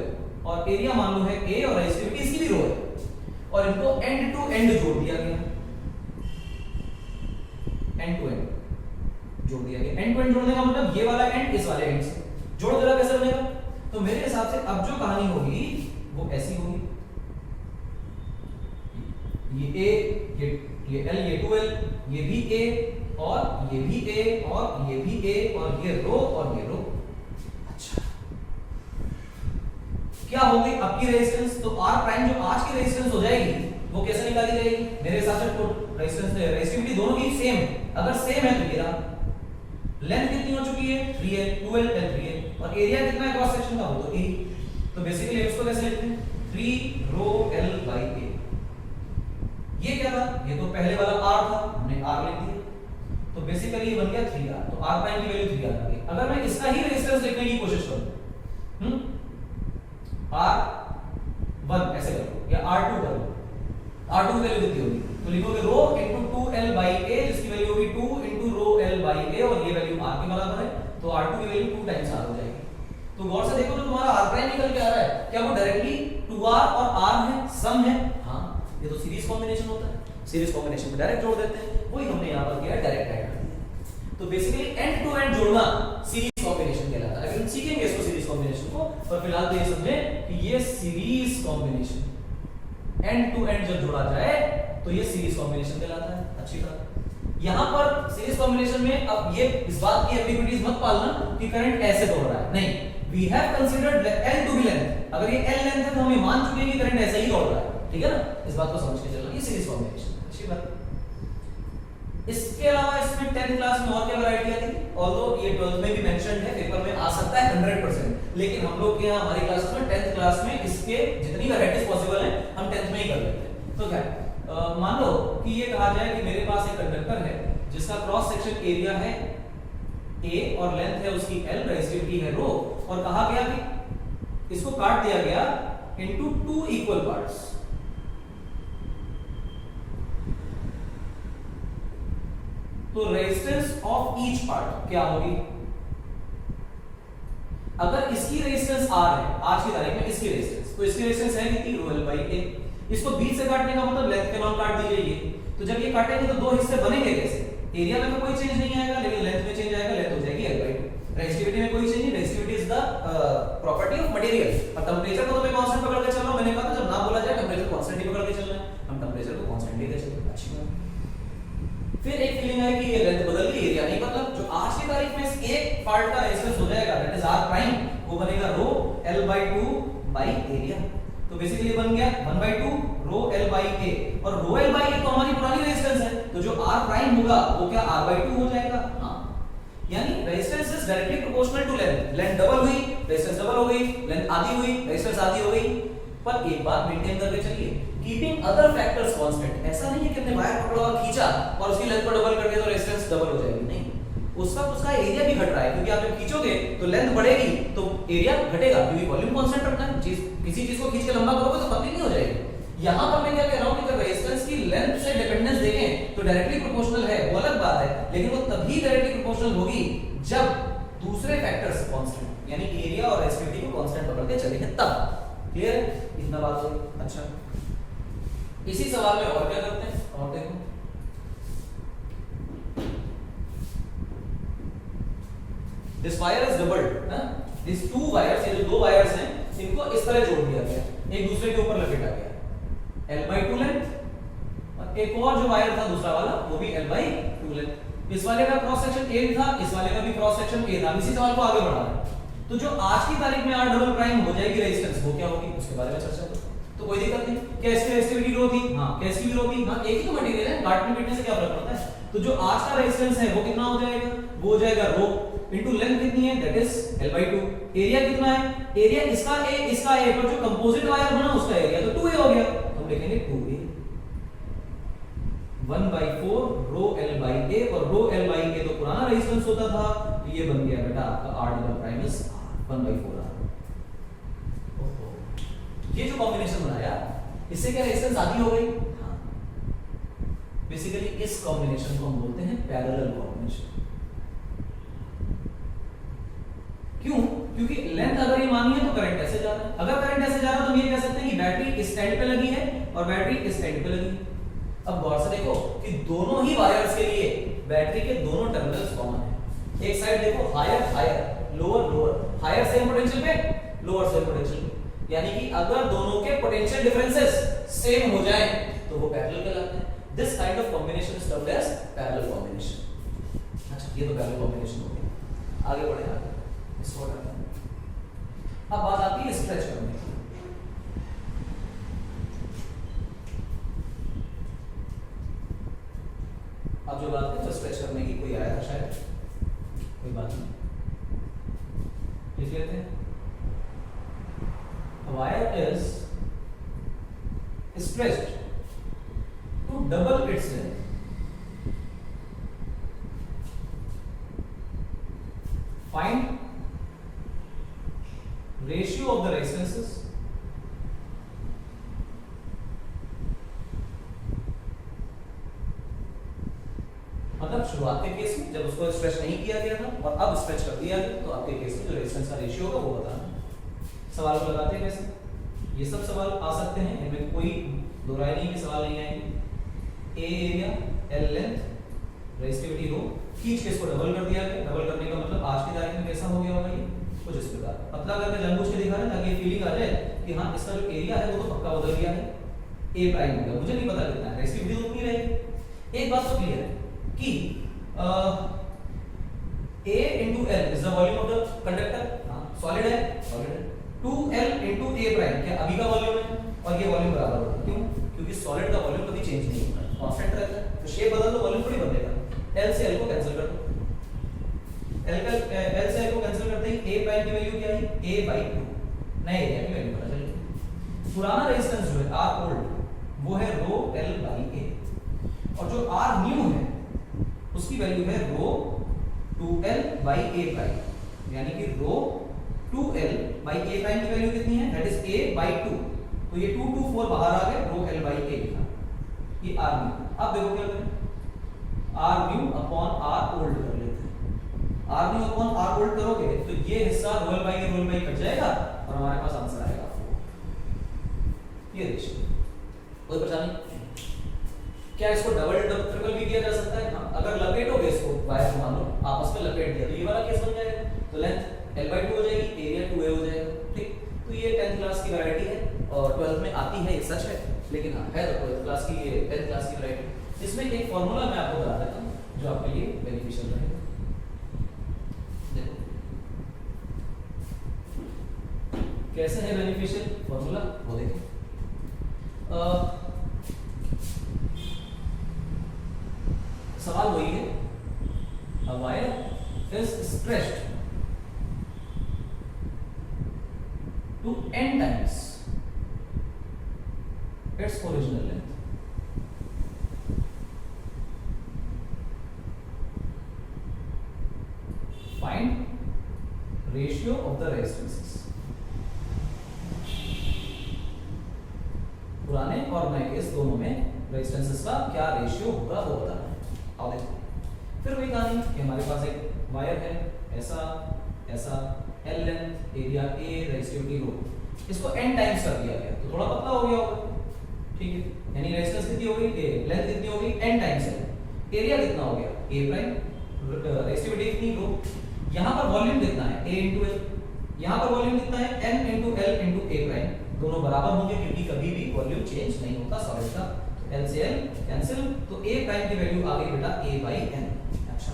और एरिया मान लो है a और रेजिस्टिविटी इसकी भी rho है, और इनको एंड टू एंड जोड़ दिया गया, एंड टू एंड जोड़ दिया गया। एंड टू एंड जोड़ने का मतलब ये वाला एंड इस वाले एंड से जोड़ देना कैसे बनेगा, तो मेरे हिसाब से अब जो कहानी होगी वो ऐसी होगी, ये a, ये l, ये 2l, ये भी a और ये भी a और ये भी a और ये रो और ये रो। अच्छा, क्या होगी अब की रेजिस्टेंस, तो r प्राइम जो आज की रेजिस्टेंस हो जाएगी वो कैसे निकाली जाएगी, मेरे हिसाब से तो रेजिस्टेंस रेजिस्टिविटी दोनों की सेम है, अगर सेम है तो ये रहा। लेंथ कितनी हो चुकी है 3l, 2l l 3l, और एरिया कितना है क्रॉस सेक्शन का, वो तो a। तो बेसिकली इसको कैसे लिखते हैं, 3 rho l by a। ये क्या था, ये तो पहले वाला r था, हमने r लिख दिया, तो बेसिकली ये बन गया 3r, तो r प्राइम की वैल्यू 3r आ गई। अगर मैं इसका ही रेजिस्टेंस लिखने की कोशिश करूं, r1 ऐसे करो या r2 करो, r2 की वैल्यू कितनी होगी, तो लिखोगे rho into 2l by a, जिसकी वैल्यू होगी 2 into rho l by a, और ये वैल्यू r के बराबर है, तो r2 की वैल्यू 2 टाइम्स r हो जाएगी। तो गौर से देखो, तो तुम्हारा r प्राइम निकल के आ रहा है, क्या वो डायरेक्टली 2r और r है, सम है, हाँ ये तो सीरीज कॉम्बिनेशन होता है, सीरीज कॉम्बिनेशन में डायरेक्ट जोड़ देते हैं, वही हमने यहाँ पर किया, डायरेक्ट ऐड कर दिया। तो बेसिकली एंड टू एंड जोड़ना सीरीज कॉम्बिनेशन कहलाता है। अभी सीखेंगे इसको सीरीज कॉम्बिनेशन को, पर फिलहाल तो ये समझे कि ये series combination, and to end जब जोड़ा जाए तो ये सीरीज कॉम्बिनेशन कहलाता है। अच्छी बात, यहाँ पर सीरीज कॉम्बिनेशन में अब ये इस बात की एम्बिग्युइटीज मत पालना कि करंट ऐसे दौड़ रहा है, नहीं, we have considered l to be length, अगर ये l लेंथ है तो हम ये मान चुके हैं कि करंट ऐसे ही दौड़ रहा है, ठीक है ना, इस बात को समझ के चलना, ये सीरीज कॉम्बिनेशन। अच्छी बात। इसके अलावा इसमें 10th क्लास में और क्या वैरायटी आती है, ऑल्दो ये 12th में भी मेंशन्ड है, पेपर में आ सकता है 100%, लेकिन हम लोग के यहाँ हमारी क्लासेस में 10th क्लास में इसके जितनी वैरायटीज पॉसिबल है हम 10th में ही कर लेते हैं। तो क्या मान लो कि ये कहा जाए कि मेरे पास एक कंडक्टर है जिसका क्रॉस सेक्शन एरिया है a और लेंथ है उसकी l, रेजिस्टिविटी है rho, और कहा गया कि इसको काट दिया गया इनटू 2 इक्वल पार्ट्स। तो रेजिस्टेंस ऑफ ईच पार्ट क्या होगी, अगर इसकी रेजिस्टेंस R है, आज की तारीख में इसकी रेजिस्टेंस, तो इसकी रेजिस्टेंस है कितनी, रो एल बाई ए। इसको बीच से काटने का मतलब लेंथ के लॉन्ग काट दीजिए ये, तो जब ये काटेंगे तो दो हिस्से बनेंगे कैसे, एरिया में तो कोई चेंज नहीं आएगा लेकिन लेंथ में चेंज आएगा, लेंथ हो जाएगी एल बाई टू। रेजिस्टिविटी में कोई चेंज नहीं, resistivity is the property of material. और टेंपरेचर को तो मैं कांस्टेंट पकड़ के चल रहा हूं, मैंने कहा था जब ना बोला जाए टेंपरेचर कांस्टेंट ही पकड़ के चलना है, हम टेंपरेचर को कांस्टेंट लेके चलते हैं। अच्छी बात। फिर एक फीलिंग है कि ये लेंथ बदल गई, एरिया नहीं बदला। जो आज की तारीख में इस एक पार्ट का रेजिस्टेंस हो जाएगा दैट इज आर प्राइम, वो बनेगा रो L by two by area. तो बेसिकली बन गया 1 by 2 row L by A, और रो एल बाई ए तो हमारी पुरानी रेजिस्टेंस है, तो जो आर प्राइम होगा वो क्या आर बाई टू हो जाएगा। हाँ, यानी resistance is directly proportional to length. Length double हुई, रेजिस्टेंस डबल हो गई, लेंथ आधी हुई, रेजिस्टेंस आधी हो गई। पर एक बात मेंटेन करके चलिए, कीपिंग अदर फैक्टर्स कांस्टेंट। ऐसा नहीं है कि हमने वायर पकड़ा और खींचा और उसकी लेंथ को डबल कर दिया तो रेजिस्टेंस डबल हो जाएगी, नहीं। उस वक्त उसका एरिया भी घट रहा है, क्योंकि आप जब खींचोगे तो लेंथ बढ़ेगी तो एरिया घटेगा, क्योंकि वॉल्यूम कांस्टेंट रखना है। किसी चीज को खींच के लंबा करोगे तो पतली नहीं हो जाएगी। यहां पर मैं क्या कह रहा हूं कि अगर रेजिस्टेंस की लेंथ से डिपेंडेंस देखें तो डायरेक्टली प्रोपोर्शनल है, वो अलग बात है, लेकिन वो तभी डायरेक्टली प्रोपोर्शनल होगी जब दूसरे फैक्टर्स कांस्टेंट यानी एरिया और रेजिस्टिविटी को कांस्टेंट पकड़ के चलेंगे तब। क्लियर है, इतना बात हो गई। अच्छा, इसी सवाल में और क्या करते हैं, और देखो this wire is doubled, this to wires, ये जो दो वायर्स हैं इनको इस तरह जोड़ दिया गया, एक दूसरे के ऊपर लपेटा गया, एल बाई टू लेंथ। और एक और जो वायर था दूसरा वाला वो भी एल बाई टू लेंथ। इस वाले का क्रॉस सेक्शन ए था, इस वाले का भी क्रॉस सेक्शन ए था। इसी सवाल को आगे बढ़ाना है, तो जो आज की तारीख में आर डबल प्राइम हो जाएगी रेजिस्टेंस, वो क्या होगी उसके बारे में चर्चा करो। तो कोई दिक्कत नहीं, क्या इसकी रेजिस्टिविटी रो थी, हां क्या इसकी भी रो थी, हां एक ही तो मटेरियल है, काटने पीटने से क्या फर्क पड़ता है। तो जो आज का रेजिस्टेंस है वो कितना हो जाएगा, वो हो जाएगा रो इनटू लेंथ कितनी है that is L by two. Area कितना है, एरिया इसका ए पर जो कंपोजिट वायर बना उसका एरिया तो 2a हो गया, तो हम लिखेंगे 2a 1 by 4 rho L by A. और रो एल बाई ए तो पुराना रेजिस्टेंस होता था, तो ये बन गया बेटा आपका R double prime is 1 by 4 R. ये जो कॉम्बिनेशन बनाया इससे क्या रेजिस्टेंस आधी हो गई। हाँ, बेसिकली इस कॉम्बिनेशन को हम बोलते हैं पैरेलल कॉम्बिनेशन। क्यों, क्योंकि लेंथ अगर ये मानी है तो करंट ऐसे जा रहा है। अगर करंट ऐसे जा रहा है तो हम ये कह सकते हैं कि बैटरी इस स्टैंड पे लगी है और बैटरी इस स्टैंड पे लगी है। अब गौर से देखो कि दोनों ही वायर्स के लिए बैटरी के दोनों टर्मिनल्स कॉमन है। एक साइड देखो higher higher, lower lower, higher same potential पे, लोअर सेम पोटेंशियल पे, यानी कि अगर दोनों के पोटेंशियल डिफरेंसेस सेम हो जाएं तो वो पैरेलल कहलाते हैं। This kind of combination is termed as parallel combination. अच्छा, ये तो पैरेलल कॉम्बिनेशन हो गया। आगे बढ़े, आगे इसको करते हैं। अब बात आती है स्ट्रेच करने की। अब जो बात है तो स्ट्रेच करने की, कोई आया था शायद, कोई बात नहीं, लिख लेते हैं। A wire is stretched to double its length. Find ratio of the resistances मतलब शुरुआत के केस में जब उसको स्ट्रेच नहीं किया गया था और अब स्ट्रेच कर दिया गया, तो आपके केस में जो रेजिस्टेंस का रेशियो होगा वो बताना। सवाल को लगाते हैं कैसे, ये सब सवाल आ सकते हैं, इनमें कोई दो राय नहीं कि सवाल नहीं आएंगे। ए एरिया, एल लेंथ, रेजिस्टिविटी रो, खींच के इसको डबल कर दिया गया। डबल करने का मतलब आज की तारीख में कैसा हो गया होगा, ये कुछ इस प्रकार पतला करके जानबूझ के दिखा रहे हैं ताकि ये फीलिंग आ जाए कि हाँ इसका जो एरिया है वो तो पक्का बदल गया है, ए प्राइम हो गया, मुझे नहीं पता कितना है, रेजिस्टिविटी तो उतनी रहेगी। एक बात तो क्लियर है कि A into L is the volume of the conductor, हाँ सॉलिड है, सॉलिड है। 2L into A प्राइम क्या अभी का वॉल्यूम है, और ये वॉल्यूम बराबर होगा। क्यों, क्योंकि सॉलिड का वॉल्यूम कभी चेंज नहीं होता, कांस्टेंट रहता है। तो शेप बदल दो, वॉल्यूम थोड़ी बदलेगा। L से L को कैंसिल कर दो, L से L को कैंसिल करते ही A प्राइम की वैल्यू क्या है, A by 2, नए एरिया की वैल्यू पता चलेगी। पुराना रेजिस्टेंस जो है R ओल्ड वो है रो L by A, और जो R न्यू है उसकी वैल्यू है रो 2L by A प्राइम, यानी कि रो 2L by A प्राइम की वैल्यू कितनी है, दैट इज A by 2। तो ये 2 2 4 बाहर आ गए, रो L by A लिखा, ये R न्यू। अब देखो क्या करें, R new upon R old कर लेते हैं। R new upon R old करोगे तो ये हिस्सा रो L by A कट जाएगा और हमारे पास आंसर आएगा 4। ये रेशियो, कोई परेशानी? क्या इसको डबल ट्रिपल भी किया जा सकता है? हाँ, अगर लपेटोगे इसको वायर को, मान लो आपस में लपेट दिया तो ये वाला केस बन जाएगा, तो लेंथ L/2 हो जाएगी, एरिया 2a हो जाएगा। ठीक, तो ये 10th क्लास की वैरायटी है और 12th में आती है, ये सच है, लेकिन हाँ है तो 12th क्लास की, ये 10th क्लास की वैरायटी। इसमें एक फॉर्मूला मैं आपको बता देता हूँ जो आपके लिए बेनिफिशियल रहेगा। देखो कैसे है बेनिफिशियल फॉर्मूला, वो देखो। सवाल वही है, a wire is stretched to n times its original length. Find ratio of the resistances. पुराने और नए केस दोनों में रेजिस्टेंसेस का क्या रेशियो होगा वो बताना है। आओ देखो, फिर वही कहानी कि हमारे पास एक वायर है, ऐसा ऐसा, L length, area A, resistivity rho, इसको n टाइम्स कर दिया गया तो थोड़ा पतला हो गया होगा, ठीक है, यानी रेजिस्टेंस कितनी हो गई A, लेंथ कितनी हो गई n टाइम्स है, एरिया कितना हो गया A प्राइम, रेजिस्टिविटी कितनी रो, यहाँ पर वॉल्यूम कितना है A into L, यहाँ पर वॉल्यूम कितना है n into L into A prime, दोनों बराबर होंगे क्योंकि कभी भी वॉल्यूम चेंज नहीं होता सॉलिड का, तो L से L कैंसिल, तो A प्राइम की वैल्यू आ गई बेटा A/n। अच्छा,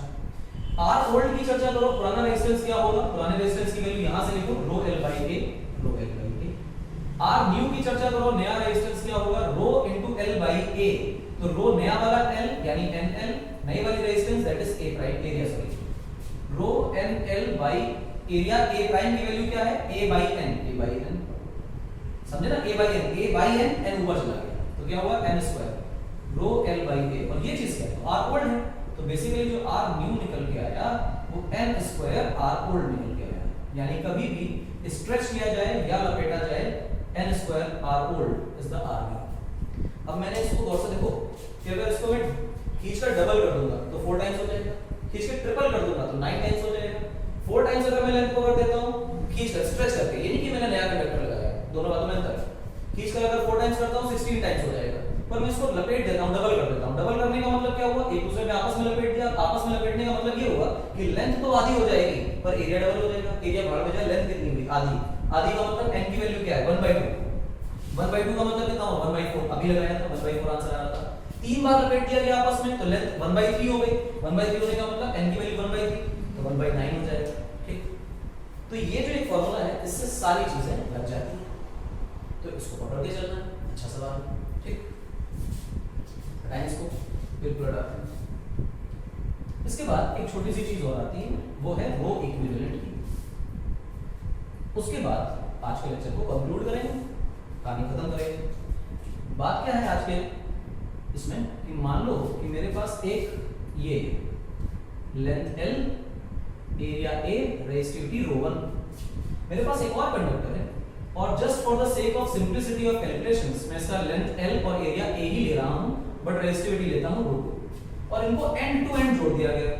R ओल्ड की चर्चा करो, पुराना रेजिस्टेंस क्या होगा, पुराने रेजिस्टेंस की वैल्यू यहां से लिखो rho L/A, rho L/A। R new की चर्चा करो, नया रेजिस्टेंस क्या होगा rho into L/A, तो rho नया वाला L यानी NL, नई वाली resistance that is A prime, area sorry, rho NL by area A prime की वैल्यू क्या है A/n, समझे ना, A/n, n ऊपर चला गया तो क्या हुआ n स्क्वायर rho L/A, और ये चीज क्या है, R ओल्ड है तो बेसिकली जो R न्यू निकल के आया वो n स्क्वायर R ओल्ड निकल के आया, यानी कभी भी स्ट्रेच किया जाए या लपेटा जाए n square R old is the R new. अब मैंने इसको गौर से देखो कि अगर इसको मैं खींचकर डबल कर दूंगा तो 4 टाइम्स हो जाएगा, खींचकर ट्रिपल कर दूंगा तो 9 टाइम्स हो जाएगा। 4 टाइम्स अगर मैं लेंथ को कर देता हूं खींचकर स्ट्रेच करके, ये नहीं कि मैंने नया कंडक्टर लगाया, दोनों बातों में अंतर, खींचकर अगर 4 टाइम्स करता हूं 16 टाइम्स हो जाएगा, पर मैं इसको लपेट देता हूं, डबल कर देता हूं। डबल करने का मतलब क्या हुआ, एक दूसरे में आपस में लपेट दिया, आपस में लपेटने का मतलब ये हुआ कि लेंथ तो आधी हो जाएगी पर एरिया डबल हो जाएगा, एरिया बढ़ में जाए, लेंथ कितनी हुई आधी, आधी का मतलब n की वैल्यू क्या है 1/2, 1/2 का मतलब कितना हुआ 1/4, अभी लगाया था 1/4 आंसर आ रहा था, 3 बार लपेट दिया गया आपस में तो लेंथ 1/3 हो गई, 1/3 होने का मतलब n की वैल्यू 1/3 तो 1/9 हो जाएगा। ठीक, तो ये जो एक फार्मूला है इससे सारी चीजें लग जाती हैं, तो इसको पकड़ के चलना है। अच्छा सवाल, ठीक, हटाएं इसको, बिल्कुल हटाते हैं। इसके बाद एक छोटी सी चीज और आती है, वो है रो इक्विवेलेंट की। उसके बाद आज के लेक्चर को कंक्लूड करेंगे, कहानी खत्म करेंगे। बात क्या है आज के इसमें कि मान लो कि मेरे पास एक ये length L, area A, resistivity ρ1, मेरे पास एक और कंडक्टर है और just for the sake of simplicity of calculations मैं इसका लेंथ L और एरिया A ही ले रहा हूं, बट रेजिस्टिविटी लेता हूं ρ2 और इनको एंड टू एंड जोड़ दिया गया,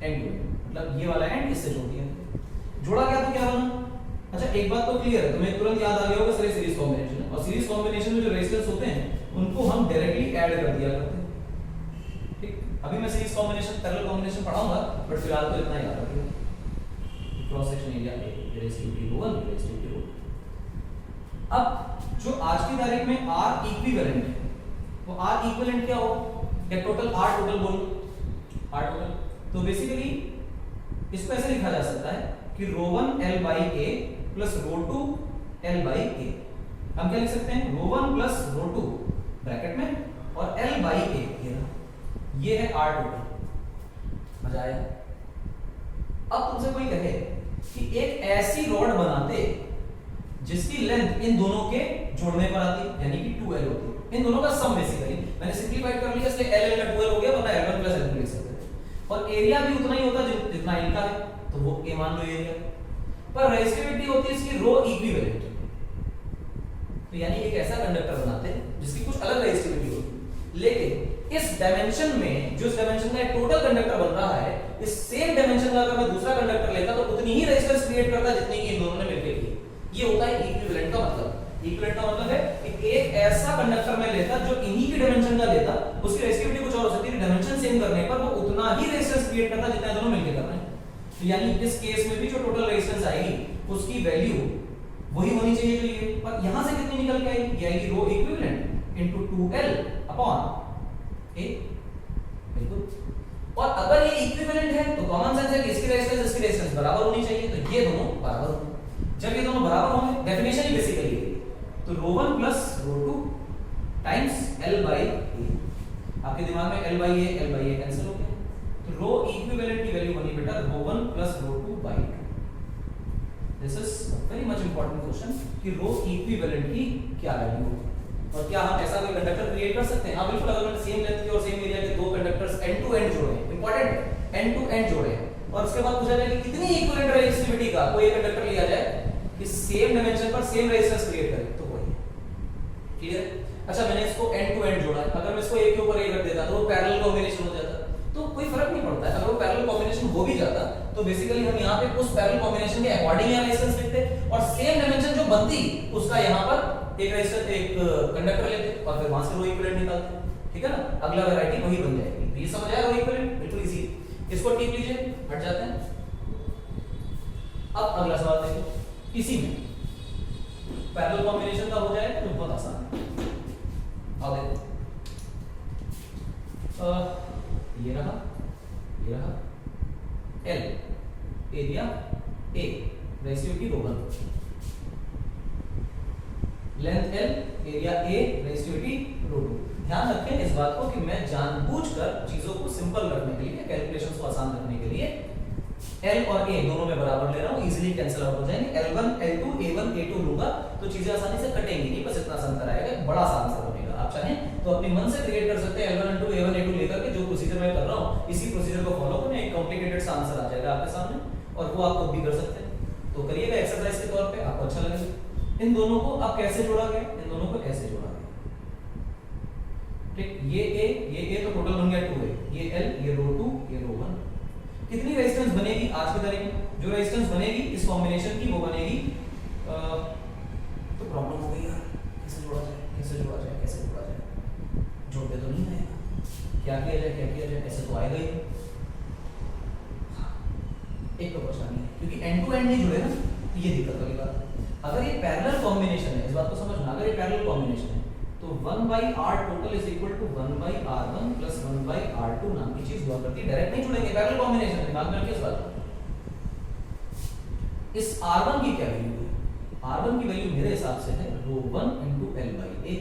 एंड टू एंड मतलब ये वाला एंड इससे जोड़ दिया, जोड़ा गया तो क्या बना। अच्छा, एक बात तो क्लियर है, तुम्हें तुरंत याद आ गया होगा सर सीरीज कॉम्बिनेशन, और सीरीज कॉम्बिनेशन में जो रेजिस्टेंस होते हैं उनको हम डायरेक्टली ऐड कर दिया करते हैं। ठीक, अभी मैं सीरीज कॉम्बिनेशन पैरेलल कॉम्बिनेशन पढ़ाऊंगा, बट फिलहाल तो इतना याद रखिए, cross section area A, resistivity ρ1, resistivity ρ2। अब जो आज की तारीख में R इक्विवेलेंट है, वो R इक्विवेलेंट क्या हो, या टोटल R टोटल बोलो, R टोटल, तो बेसिकली इसको ऐसे लिखा जा सकता है कि ρ1 L/A प्लस ρ2 L/A। हम क्या लिख सकते हैं, ρ1 प्लस ρ2 ब्रैकेट में और L/A, ये है R टोटल। मजा आया। अब तुमसे कोई कहे कि एक ऐसी रॉड बनाते जिसकी लेंथ इन दोनों के जोड़ने पर आती, यानी कि 2L होती, इन दोनों का सम बेसिकली मैंने सिंपलीफाइड कर लिया, इसलिए L का 2L हो गया, वरना L1 प्लस L2 लिख सकते थे, और एरिया भी उतना ही होता जितना इनका है, तो वो A मान लो एरिया, पर रेजिस्टिविटी होती है इसकी रो इक्विवेलेंट, तो यानी एक ऐसा कंडक्टर बनाते जिसकी कुछ अलग रेजिस्टिविटी होती, लेकिन इस डायमेंशन में जो इस डायमेंशन का एक टोटल कंडक्टर बन रहा है, इस सेम डायमेंशन का अगर मैं दूसरा कंडक्टर लेता तो उतनी ही रेजिस्टेंस क्रिएट करता जितनी कि इन दोनों ने मिलकर की। ये होता है इक्विवेलेंट का मतलब। इक्विवेलेंट का मतलब है कि एक ऐसा कंडक्टर में लेता जो इन्हीं की डायमेंशन का लेता, उसकी रेजिस्टिविटी कुछ और हो सकती है, डायमेंशन सेम करने पर वो उतना ही रेजिस्टेंस क्रिएट करता जितना दोनों मिलकर कर रहे हैं। तो यानी इस केस में भी जो टोटल रेजिस्टेंस आएगी उसकी वैल्यू वही होनी चाहिए जो ये, पर यहां से कितनी निकल के आएगी? ये आएगी rho equivalent into 2L upon A। बिल्कुल। और अगर ये इक्विवेलेंट है तो कॉमन सेंस है कि इसकी रेजिस्टेंस बराबर होनी चाहिए, तो ये दोनों बराबर होंगे। जब ये दोनों बराबर होंगे, डेफिनेशन ही बेसिकली है, तो ρ1 plus ρ2 times L by A। आपके दिमाग में L बाई A कैंसिल हो गया, तो रो इक्विवेलेंट की वैल्यू बनी बेटा ρ1 plus ρ2 by 2। This is very much important question कि रो इक्विवेलेंट की क्या वैल्यू होगी और क्या हम ऐसा कोई कंडक्टर क्रिएट कर सकते हैं? हां बिल्कुल। अगर मैंने सेम लेंथ के और सेम एरिया के दो कंडक्टर्स एंड टू एंड जोड़े, इंपॉर्टेंट है, एंड टू एंड जोड़े और उसके बाद पूछा जाए कि कितनी इक्विवेलेंट रेजिस्टिविटी का कोई एक कंडक्टर लिया जाए कि सेम डायमेंशन पर सेम रेजिस्टेंस क्रिएट करे, तो वही। क्लियर? अच्छा, मैंने इसको एंड टू एंड जोड़ा है, अगर मैं इसको एक के ऊपर एक रख देता तो वो पैरेलल कॉम्बिनेशन हो जाता, तो कोई फर्क नहीं पड़ता है। अगर वो पैरेलल कॉम्बिनेशन हो भी जाता तो बेसिकली हम यहाँ पे उस पैरेलल कॉम्बिनेशन के अकॉर्डिंग यहाँ रेजिस्टेंस लिखते और सेम डायमेंशन जो बनती उसका यहाँ पर एक रेजिस्टेंस एक कंडक्टर लेते और फिर वहां से रो इक्विवेलेंट निकालते। ठीक है ना? अगला वैरायटी वही बन जाएगी। तो ये समझ आया रो इक्विवेलेंट? बिल्कुल इजी। इसको टिक लीजिए, हट जाते हैं। अब अगला सवाल देखो, इसी में पैरेलल कॉम्बिनेशन का हो जाए तो बहुत आसान है। अब देखो ये रहा L area A, ratio ρ1, length L area A, ratio ρ2। ध्यान रखें इस बात को कि मैं जानबूझकर चीजों को सिंपल रखने के लिए, कैलकुलेशंस को आसान रखने के लिए L और A दोनों में बराबर ले रहा हूं, इजीली कैंसिल आउट हो जाएंगे। L1 L2 A1 A2 लूंगा तो चीजें आसानी से कटेंगी नहीं, बस इतना सा अंतर आएगा, बड़ा सा आंसर बनेगा। आप चाहें तो अपने मन से क्रिएट कर सकते हैं L1 L2 A1 A2 लेकर के, जो प्रोसीजर मैं कर रहा हूं इसी प्रोसीजर को फॉलो करें, एक कॉम्प्लिकेटेड सा आंसर आ जाएगा आपके सामने और वो आप खुद भी कर सकते हैं। तो करिएगा एक्सरसाइज के तौर पे, आपको अच्छा लगेगा। इन दोनों को अब कैसे जोड़ा गया? इन दोनों को ऐसे जोड़ा गया। ठीक, ये A तो टोटल बन गया 2A, ये L, ये ρ2, ये ρ1। कितनी रेजिस्टेंस बनेगी आज की तारीख में? जो रेजिस्टेंस बनेगी इस कॉम्बिनेशन की वो बनेगी तो प्रॉब्लम हो गई यार, कैसे जोड़ा जाए? जोड़ते तो नहीं आएगा, क्या किया जाए? ऐसे तो आएगा ही। एक तो परेशानी है क्योंकि एंड टू एंड नहीं जुड़े ना, तो ये दिक्कत वाली बात है। अगर ये पैरेलल कॉम्बिनेशन है, इस बात को समझना, अगर ये पैरेलल कॉम्बिनेशन है तो 1/r total is equal to 1/r1 plus 1/r2 नाम की चीज हुआ करती है। डायरेक्ट नहीं जुड़ेंगे, पैरेलल कॉम्बिनेशन है, दिमाग में रखिए इस बात को। इस r1 की क्या वैल्यू है? r1 की वैल्यू मेरे हिसाब से है ρ1 * L/A।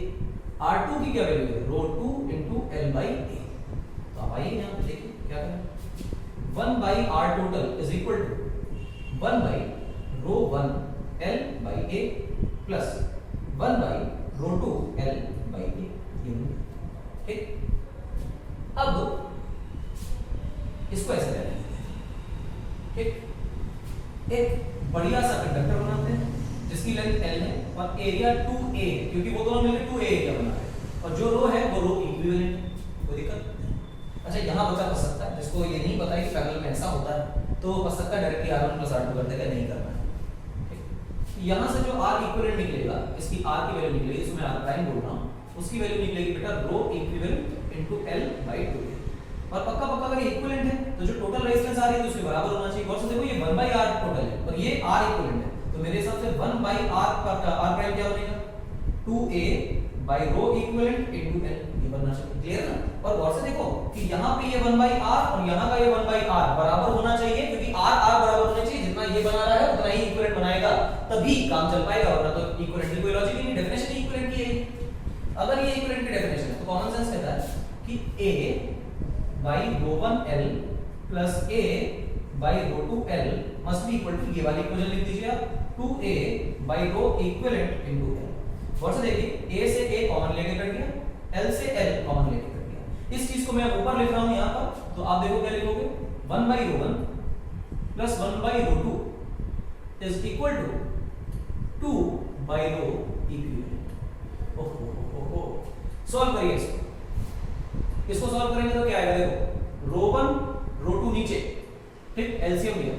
r2 की क्या वैल्यू है? ρ2 * L/A। तो आप आइए यहां पे देखिए क्या करें। 1/r total is equal to 1/ρ1 L/A plus 1/ρ2 L/A। ठीक, अब इसको ऐसे ले लेंगे। ठीक, एक बढ़िया सा कंडक्टर बनाते हैं जिसकी लेंथ L है और एरिया 2A, क्योंकि वो दोनों मिलकर 2A एरिया बना रहे हैं और जो रो है वो रो इक्विवेलेंट है, कोई दिक्कत नहीं। अच्छा, यहाँ बच्चा फंस सकता है जिसको ये नहीं पता है कि पैरेलल में ऐसा होता है, तो फंस सकता है डायरेक्टली R1 + R2 कर देगा, नहीं करना है। यहाँ से जो R इक्विवेलेंट निकलेगा, इसकी R की वैल्यू निकलेगी, इसमें R प्राइम बोल रहा हूँ, उसकी वैल्यू निकलेगी बेटा रो इक्विवेलेंट इनटू L/2। और पक्का अगर ये इक्विवेलेंट है तो जो टोटल रेजिस्टेंस आ रही है उसके बराबर होना चाहिए। और देखो ये 1/r टोटल है और ये R इक्विवेलेंट है, तो मेरे हिसाब से 1/r पर R प्राइम क्या बनेगा? 2A बाय रो इक्विवेलेंट इनटू L, ये बनना चाहिए। क्लियर ना? और गौर से देखो कि यहाँ पे ये 1/r और यहाँ का ये 1/r बराबर होना चाहिए, क्योंकि R बराबर होना चाहिए, जितना ये बना रहा है उतना ही इक्विवेलेंट बनाएगा, तभी काम चल पाएगा, वरना तो इक्विवेलेंट की कोई लॉजिक ही नहीं। डेफिनेशन इक्विवेलेंट की है। अगर ये इक्विवेलेंट की डेफिनेशन है तो कॉमन सेंस कहता है कि A by ρ1 L plus A by ρ2 L must be equal to, ये वाली इक्वेशन लिख दीजिए आप, 2A by rho equivalent into L। और से देखिए A से A कॉमन लेके कट गया, L से L कॉमन लेके कट गया। इस चीज को मैं ऊपर लिख रहा हूं यहां पर, तो आप देखो क्या लिखोगे? 1/ρ1 plus 1/ρ2 is equal to rho equivalent. ओहो, सॉल्व करिए इसको सॉल्व करेंगे तो क्या आएगा? देखो ρ1 ρ2 नीचे, ठीक, एलसीएम लिया,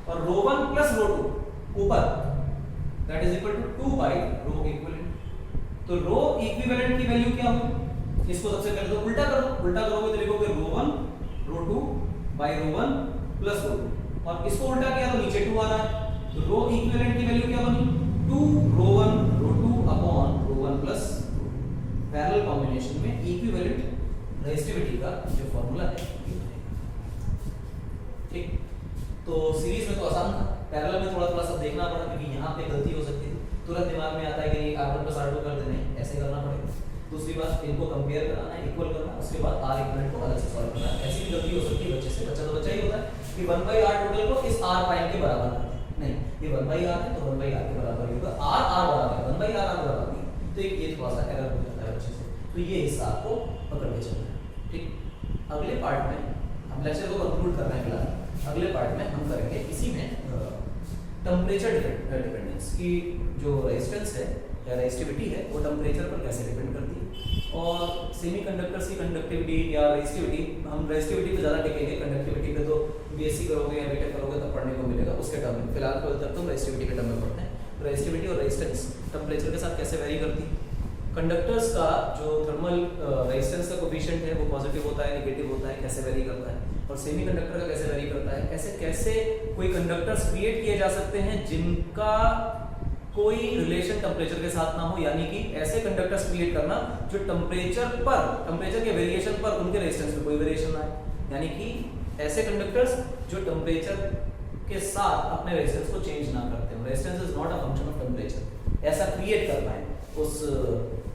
और ρ1 प्लस ρ2 ऊपर, that is equal to 2 by rho equivalent. तो रो इक्विवेलेंट की वैल्यू क्या होगी, इसको सबसे पहले तो उल्टा कर दो, उल्टा करोगे तो लिखोगे रो 1 रो 2 बाई रो 1 प्लस रो 2, और इसको उल्टा किया तो नीचे 2 आ रहा है, तो रो इक्विवेलेंट की वैल्यू क्या बनी 2 रो 1 रो 2 अपॉन रो 1 प्लस रो 2। पैरेलल कॉम्बिनेशन में इक्विवेलेंट रेजिस्टिविटी का जो फार्मूला है ये बनेगा। ठीक, तो सीरीज में तो आसान था, पैरेलल में थोड़ा सा देखना पड़ा क्योंकि यहाँ पे गलती हो सकती है, तुरंत दिमाग में आता है कि R1 प्लस R2 कर देना है, ऐसे करना पड़ेगा। दूसरी बात, इनको कंपेयर कराना है, इक्वल करना, उसके बाद R इक्वलेंट को अलग से सॉल्व करना है। ऐसी भी गलती हो सकती है बच्चे से, बच्चा तो बच्चा ही होता है कि 1/r टोटल को इस R प्राइम के बराबर कर दें, नहीं ये 1/r है तो 1/r के बराबर ही होगा, R बराबर है 1/r बराबर नहीं, तो ये थोड़ा सा एरर हो जाता है बच्चे से, तो ये हिसाब को पकड़ के चलना है। ठीक, अगले पार्ट में हम लेक्चर को कंक्लूड कर रहे हैं फिलहाल, अगले पार्ट में हम करेंगे इसी में टेम्परेचर डिपेंडेंस की जो रेजिस्टेंस है या रेजिस्टिविटी है वो टेम्परेचर पर कैसे डिपेंड करती है, और सेमीकंडक्टर्स की कंडक्टिविटी या रेजिस्टिविटी, हम रेजिस्टिविटी पे ज़्यादा टिकेंगे, कंडक्टिविटी पे तो बीएससी करोगे या बीटेक करोगे तब पढ़ने को मिलेगा उसके टर्म में, फिलहाल 12th तक तो रेजिस्टिविटी के टर्म में पढ़ते हैं। रेजिस्टिविटी और रेजिस्टेंस टेम्परेचर के साथ कैसे वेरी करती है। कंडक्टर्स का जो थर्मल रेजिस्टेंस का कोफिशिएंट है वो पॉजिटिव होता है नेगेटिव होता है, कैसे वेरी करता है, और सेमीकंडक्टर का कैसे वेरी करता है, कैसे कैसे कोई कंडक्टर्स क्रिएट किए जा सकते हैं जिनका कोई रिलेशन टेम्परेचर के साथ ना हो, यानी कि ऐसे कंडक्टर्स क्रिएट करना जो टेम्परेचर के वेरिएशन पर उनके रेजिस्टेंस में कोई वेरिएशन ना आए, यानी कि ऐसे कंडक्टर्स जो टेम्परेचर के साथ अपने रेजिस्टेंस को चेंज ना करते हो, resistance is not a function of temperature, ऐसा क्रिएट कर पाए उस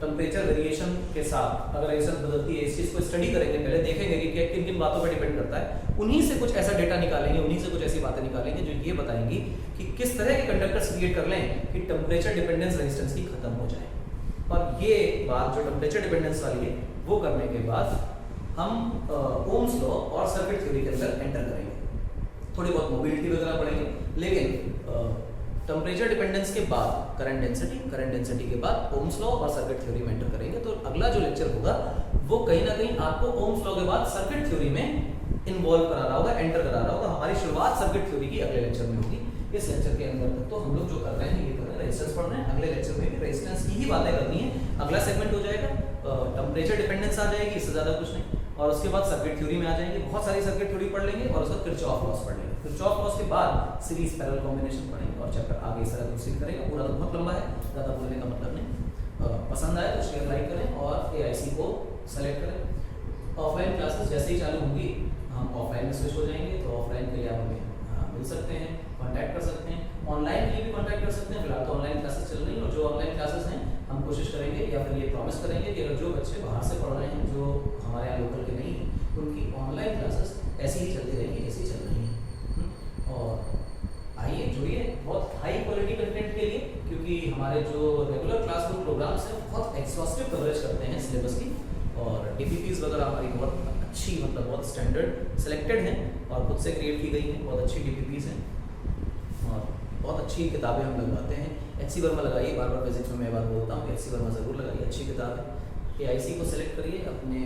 टेम्परेचर वेरिएशन के साथ। अगर रेजिस्टेंस बदलती है इस चीज को स्टडी करेंगे, पहले देखेंगे कि किन किन बातों पर डिपेंड करता है, उन्हीं से कुछ ऐसा डेटा निकालेंगे, उन्हीं से कुछ ऐसी बातें निकालेंगे जो ये बताएंगी कि किस तरह के कंडक्टर्स क्रिएट कर लें कि टेम्परेचर डिपेंडेंस रेजिस्टेंस की खत्म हो जाए। और ये बात जो टेम्परेचर डिपेंडेंस वाली है वो करने के बाद हम ओम्स लॉ और सर्किट थ्योरी के अंदर एंटर करेंगे, थोड़ी बहुत मोबिलिटी वगैरह पढ़ेंगे, लेकिन टेम्परेचर डिपेंडेंस के बाद करंट डेंसिटी के बाद ओम्स लॉ और सर्किट थ्योरी में एंटर करेंगे। तो अगला जो लेक्चर होगा वो कहीं ना कहीं आपको ओम्स लॉ के बाद सर्किट थ्योरी में इन्वॉल्व करा रहा होगा, एंटर करा रहा होगा। हमारी शुरुआत सर्किट थ्योरी की अगले लेक्चर में होगी। इस लेक्चर के अंदर तक तो हम लोग जो कर रहे हैं ये कर रहे हैं, रेजिस्टेंस पढ़ रहे हैं, अगले लेक्चर में भी रेजिस्टेंस की ही बातें करनी है। अगला सेगमेंट हो जाएगा टेम्परेचर डिपेंडेंस आ जाएगी, इससे ज्यादा कुछ नहीं, और उसके बाद सर्किट थ्योरी में आ जाएंगे, बहुत सारी सर्किट थ्योरी पढ़ लेंगे, और उसका किरचॉफ लॉस पढ़ लेंगे। किरचॉफ लॉस के बाद सीरीज पैरेलल कॉम्बिनेशन पढ़ेंगे और चैप्टर आगे इस तरह प्रोसीड करेंगे। पूरा तो बहुत लंबा है, ज़्यादा बोलने का मतलब नहीं। पसंद आए तो शेयर लाइक करें और AIC को सेलेक्ट करें। ऑफलाइन क्लासेस जैसे ही चालू होंगी हम ऑफलाइन में स्विच हो जाएंगे, तो ऑफलाइन के लिए आप हमें मिल सकते हैं, कॉन्टैक्ट कर सकते हैं, ऑनलाइन के लिए भी कॉन्टैक्ट कर सकते हैं। फिलहाल तो ऑनलाइन क्लासेस चल रही हैं, और जो ऑनलाइन क्लासेस हैं हम कोशिश करेंगे या फिर ये प्रॉमिस करेंगे कि अगर जो बच्चे बाहर से पढ़ रहे हैं, जो हमारे यहाँ लोकल के नहीं हैं, उनकी ऑनलाइन क्लासेस ऐसी ही चलती रहेंगी जैसी चल रही हैं। और आइए जुड़िए बहुत हाई क्वालिटी कंटेंट के लिए, क्योंकि हमारे जो रेगुलर क्लासरूम प्रोग्राम्स हैं बहुत एक्सहॉस्टिव कवरेज करते हैं सिलेबस की, और DPPs वगैरह हमारी बहुत अच्छी, मतलब बहुत स्टैंडर्ड सेलेक्टेड हैं और खुद से क्रिएट की गई हैं, बहुत अच्छी DPPs हैं और बहुत अच्छी किताबें हम लगवाते हैं। HC वर्मा लगाइए, बार बार फिजिक्स में मैं बार बोलता हूँ कि HC वर्मा ज़रूर लगाइए, अच्छी किताब है। AIC को सेलेक्ट करिए, अपने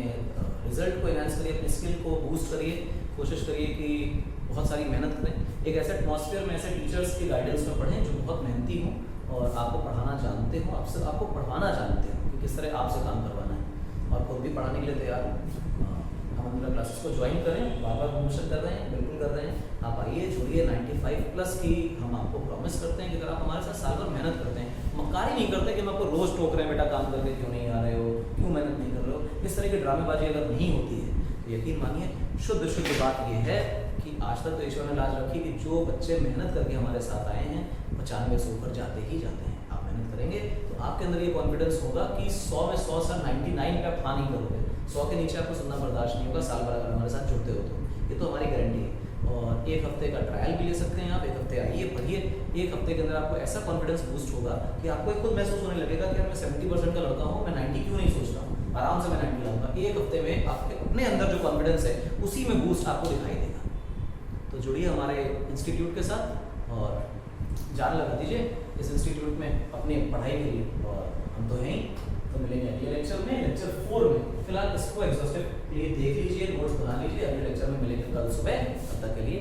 रिजल्ट को एनहांस करिए, अपनी स्किल को बूस्ट करिए, कोशिश करिए कि बहुत सारी मेहनत करें, एक ऐसे एटमॉस्फेयर में ऐसे टीचर्स के गाइडेंस में पढ़ें जो बहुत मेहनती हों और आपको पढ़ाना जानते हो, आपको पढ़वाना जानते हो कि किस तरह आपसे काम करवाना है, और खुद भी पढ़ाने के लिए तैयार हो। हम हमारा क्लासेस को ज्वाइन करें, बार बार प्रमोशन कर रहे हैं, बिल्कुल कर रहे हैं, आप आइए जुड़िए। 95+ की हम आपको प्रॉमिस करते हैं कि अगर आप हमारे साथ साल भर मेहनत करते हैं, मक्कारी नहीं करते कि हम आपको रोज़ टोक रहे हैं बेटा काम करके क्यों नहीं आ रहे हो, क्यों मेहनत नहीं कर रहे हो, इस तरह की ड्रामेबाजी अगर नहीं होती है तो यकीन मानिए शुद्ध बात ये है कि आज तक तो ईश्वर ने लाज रखी कि जो बच्चे मेहनत करके हमारे साथ आए हैं 95 से ऊपर जाते ही जाते हैं। आप मेहनत करेंगे तो आपके अंदर ये कॉन्फिडेंस होगा कि 100 में 100 सर 99 पे आप हाँ नहीं करोगे, 100 के नीचे आपको सुनना बर्दाश्त नहीं होगा। साल भर अगर हमारे साथ जुड़ते हो तो ये तो हमारी गारंटी है। और एक हफ्ते का ट्रायल भी ले सकते हैं आप, एक हफ्ते आइए पढ़िए, एक हफ्ते के अंदर आपको ऐसा कॉन्फिडेंस बूस्ट होगा कि आपको खुद महसूस होने लगेगा कि यार मैं 70% का लड़का हूँ, मैं 90 क्यों नहीं सोच रहा हूँ, आराम से मैं 90 लाऊंगा। एक हफ्ते में आपके अपने अंदर जो कॉन्फिडेंस है उसी में बूस्ट आपको दिखाई देगा। तो जुड़िए हमारे इंस्टीट्यूट के साथ और जान लगा दीजिए इस इंस्टीट्यूट में अपनी पढ़ाई के लिए। और हम तो यहीं तो मिलेंगे अगले लेक्चर में, लेक्चर 4 में। फिलहाल इसको एग्जॉस्टिव लिए देख लीजिए, नोट्स बना लीजिए, अगले लेक्चर में मिलेंगे कल सुबह। तब तक के लिए